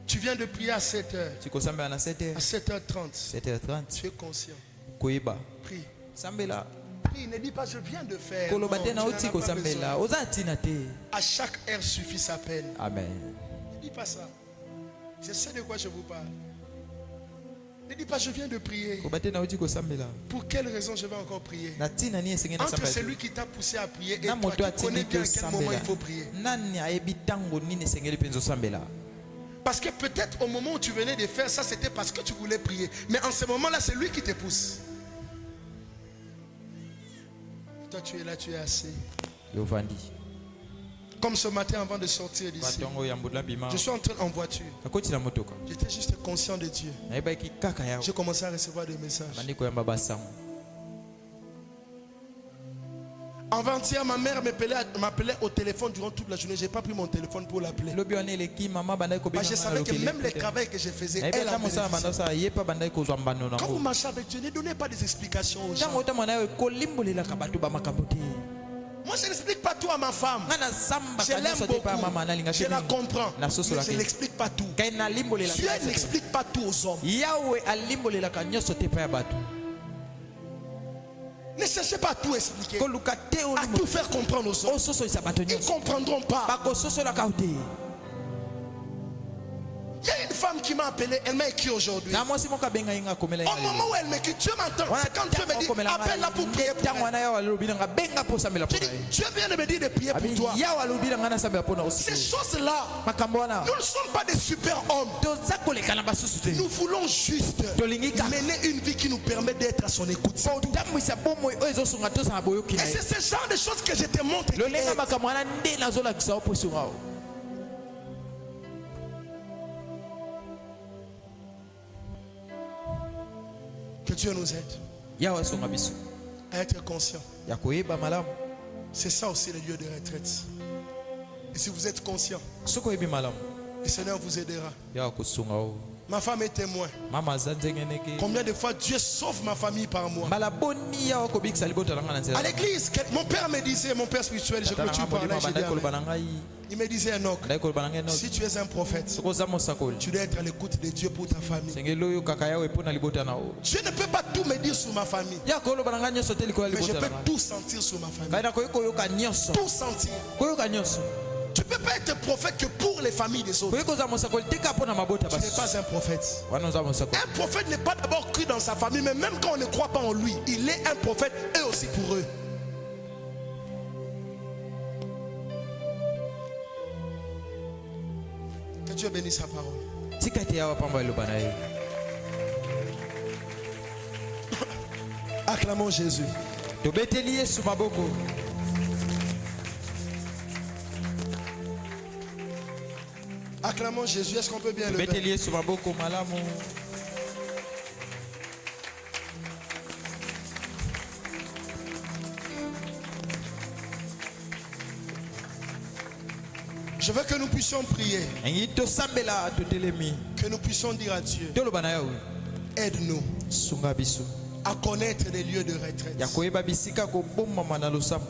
Tu viens de prier à 7h. À 7h30. Tu es conscient. Prie. Prie, ne dis pas je viens de faire. Non, tu n'en as pas besoin. À chaque heure suffit sa peine. Amen. Ne dis pas ça. Je sais de quoi je vous parle. Ne dis pas je viens de prier. Pour quelle raison je vais encore prier? Entre celui qui t'a poussé à prier et toi, tu connais bien à quel moment il faut prier. Parce que peut-être au moment où tu venais de faire ça, c'était parce que tu voulais prier. Mais en ce moment-là, c'est lui qui te pousse. Toi, tu es là, tu es assis. Comme ce matin avant de sortir d'ici, je suis entré en voiture. J'étais juste conscient de Dieu. J'ai commencé à recevoir des messages. Avant-hier, ma mère m'appelait au téléphone durant toute la journée. Je n'ai pas pris mon téléphone pour l'appeler. Je savais que même les travails que je faisais, elle a bénéficié. Quand vous marchez avec Dieu, ne donnez pas des explications aux gens. Moi, je n'explique pas tout à ma femme. Je l'aime beaucoup. Je la comprends. Mais je ne l'explique pas tout. Dieu n'explique pas tout aux hommes. Ne cherchez pas à tout expliquer, à tout faire comprendre aux hommes. Ils ne comprendront pas. Il y a une femme qui m'a appelé, elle m'a écrit aujourd'hui. na mwasi moko abenga inga komela Au inga moment où elle m'écrit, Dieu m'entend. C'est quand Dieu me dit, appelle-la pour prier pour ntango elle. wana yawa alobi nanga benga po sambela Je pona dis, ye Dieu vient de me dire de prier pour abi toi. yawa alobi nanga na sambela pona Ces aussi choses-là, makambo wana nous ne sommes pas des super hommes. toza koleka na basusu te Nous voulons juste tolingi kaka mener une vie qui nous permet d'être à son écoute. kotambwisa bomoi oyo ezosonga tozala boyoki Et na ye c'est ce genre de choses que je te montre. lolenga makambo wana nde nazolakisa yo po esunga o Que Dieu nous aide yawa esonga biso à être conscients. ya koyeba malamu C'est ça aussi le lieu de retraite. Et si vous êtes conscient, soki oyebi malamu le Seigneur vous aidera. yawa kosunga o Ma femme est témoin. mama aza ndenge ndenge Combien de fois Dieu sauve ma famille par moi. mbala boni yawa kobikisa libota nanga na nzela À l'église, mon père me disait, mon père spirituel, je clôture par là, je dis bandaki koloba amen. na ngai Il me disait, Enoch, bandaki koloba na ngai no si tu es un prophète, soki oza mosakoli tu dois être à l'écoute de Dieu pour ta famille. sengeli oyokaka yawe mpo na libota na o Je ne peux pas tout me dire sur ma famille, ya koloba na ngai nyonso te likolo ya mais je libota peux na ngai tout sentir sur ma famille. ngai nakoki koyoka nyonso Tout sentir. koyoka nyonso Tu ne peux pas être prophète que pour les familles des autres. koyoki kozala mosakoli te ka mpo na mabota Tu n'es basu pas un prophète. wana oza mosakoli Un prophète n'est pas d'abord cru dans sa famille, mais même quand on ne croit pas en lui, il est un prophète eux aussi pour eux. Que Dieu bénisse sa parole. tika ete yawa pamba eloba na ye Acclamons Jésus. tobeteli yesu maboko Acclamons Jésus. Est-ce qu'on peut bien le faire? tobeteli yesu maboko malamu Je veux que nous puissions prier, engi tosambela totelemi que nous puissions dire à Dieu, toloba na yawe aide-nous sunga biso à connaître les lieux de retraite ya koyeba bisika kobomama na losambo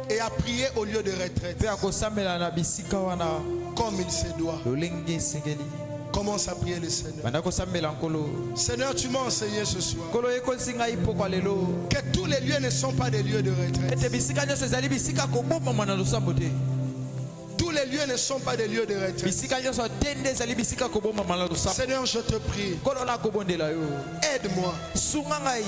et à prier au lieu de retraite mpe ya kosambela na bisika wana comme il se doit. lolenge esengeli Commence à prier le Seigneur. banda kosambela nkolo Seigneur, tu m'as enseigné ce soir nkolo yekolisi ngai pokwa lelo que tous les lieux ne sont pas des lieux de retraite. ete bisika nyonso ezali bisika kobomama na losambo te Tous les lieux ne sont pas des lieux de retraite. bisika nyonso te nde ezali bisika kobomama na losambo Seigneur, je te prie, nkolo nakobondela yo aide-moi sunga ngai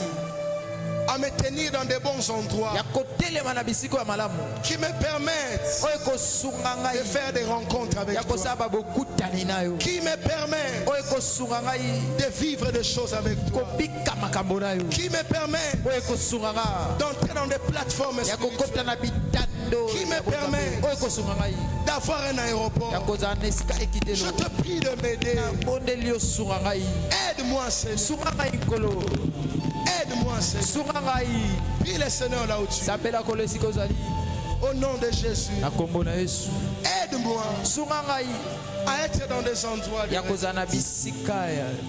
à me tenir dans des bons endroits ya kotelema na bisika ya malamu qui me permettent oyo ekosunga de ngai faire des rencontres avec ya toi, kosala babokutani na yo qui me permettent oyo ekosunga ngai de vivre des choses avec toi, kobika makambo na yo qui me permettent oyo ekosunga nga d'entrer dans des plateformes ya kokota spirituelles, na bitando Qui me ya Nzambe. permet oyo ekosunga ngai d'avoir un ya aéroport. kozala na esika Je ekitelo te prie de m'aider. bondeli osunga ngai Aide-moi, Seigneur. sunga ngai nkolo Aide-moi, Seigneur. sunga ngai Prie le Seigneur là où tu es. sambela kolo esika ozali Au nom de Jésus, na kombo na yesu aide-moi sunga ngai à être dans des endroits de ya kozala na bisika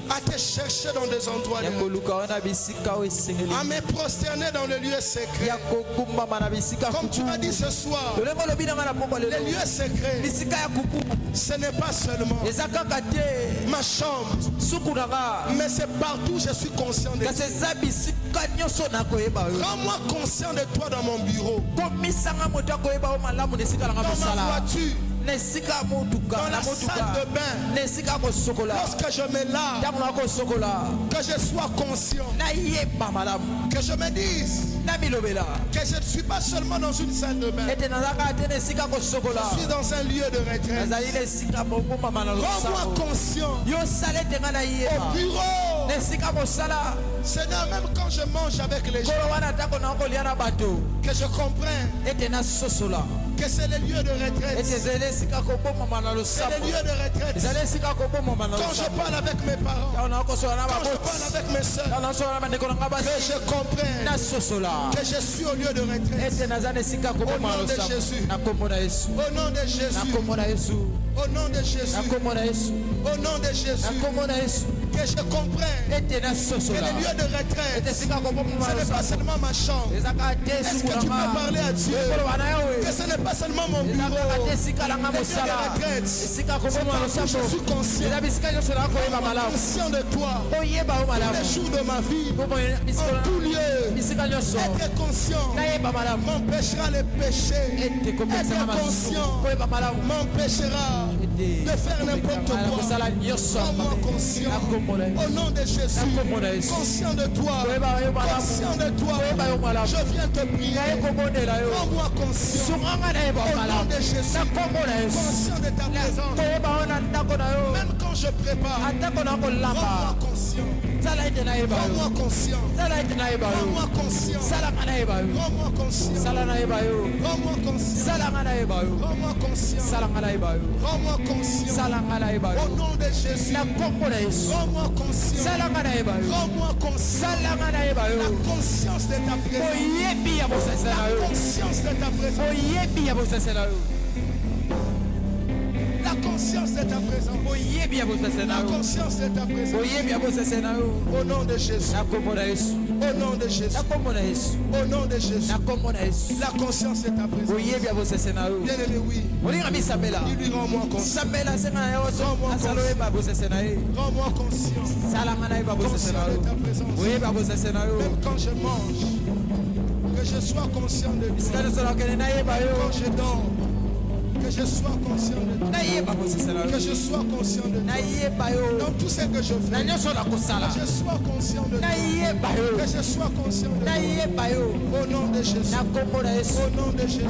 à te chercher dans des endroits ya de koluka wana bisika oyo esengeli à me prosterner dans le lieu secret. ya kokumbama na bisika Comme tu kuku m'as dit ce soir, lolenge olobi nanga na pokwa les lelo lieux secrets, bisika ya kuku ce n'est pas seulement eza kaka te ma chambre, suku na nga mais c'est partout je suis conscient de kasi toi. eza bisika nyonso nakoyeba yo Rends-moi conscient de toi dans mon bureau, komisanga moto akoyeba yo malamu na esika nanga dans ma mosala voiture, na esika ya motuka dans na la salle motuka de bain. na esika ya kosokola Lorsque je me lave, ntango na kosokola que je sois conscient, nayeba malamu que je me dise namilobela que je ne suis pas seulement dans une salle de bain, ete nazaka te na esika kosokola je suis dans un lieu de retraite. nazali na esika bombomama na Rends-moi losambo conscient yo sala ete nga au nayeba bureau. na esika mosala Seigneur, même quand je mange avec les gens, kolo wana ntango na kolia na bato que je comprends ete nasosola que c'est le lieu de ete retraite. ezali esika kobomama na C'est le losambo lieu de retraite. ezali esika kobomama na Quand je losambo parle avec mes parents, ntango na kosola na quand je baboti parle avec mes soeurs, ntango nasola na bandeko na nga que basi je comprends nasosola que je suis au lieu de retraite. ete naza na esika kobomama Au nom na de losambo Jésus. na kombo na yesu Au nom de na Jésus, kombo na yesu au nom de na Jésus, kombo na yesu au nom de na Jésus, kombo na yesu que je comprends ete que nasosola le lieu de ete retraite, esika kobomama ce na n'est pas losambo seulement ma chambre. ezaka te Est-ce suku que na tu peux nga parler à Dieu? ekoloba na yawe Que ce n'est pas seulement mon ezakaka bureau. te esika na nga Le lieu mosala de retraite, esika c'est kobomama na partout je losambo suis conscient. eza bisika nyonso na koyeba malamu Conscient de toi. oyeba yo malamu Les jours de ma vie, bisika en tout lieu, bisika nyonso être conscient nayeba malamu m'empêchera les péchés. ete Être komelisanga masumu conscient koyeba malamu m'empêchera ete de faire n'importe quoi. Rends-moi conscient. Au nom de Jésus, conscient de toi, conscient de toi, je viens te prier. Rends-moi conscient. Au nom de Jésus, conscient de ta présence. Même quand je prépare, rends-moi conscient. Rends-moi conscient. Rends-moi conscient. Rends-moi conscient. Rends-moi conscient. Rends-moi conscient. Rends-moi conscient. Au nom de Jésus. Rends-moi conscient. Rends-moi conscient. La conscience de ta présence. La conscience de ta présence. La conscience de ta présence. La conscience de ta présence. Au nom de Jésus. Au nom de Jésus. Au nom de Jésus. La conscience de ta présence. Bien-aimé, oui. Il lui rend-moi conscient. Rends-moi conscient. Conscient de ta présence. Même quand je mange, que je sois conscient de toi. Quand je dors, que je sois conscient de toi. Que je sois conscient de toi. Dans tout ce que je fais, que je sois conscient de toi. Que je sois conscient de toi. Au nom de Jésus. Au nom de Jésus.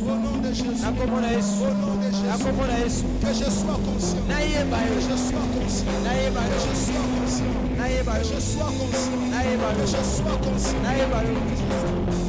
Au nom de Jésus. Au nom de Jésus. Que je sois conscient. Que je sois conscient. Que je sois conscient. Que je sois conscient. Que je sois conscient.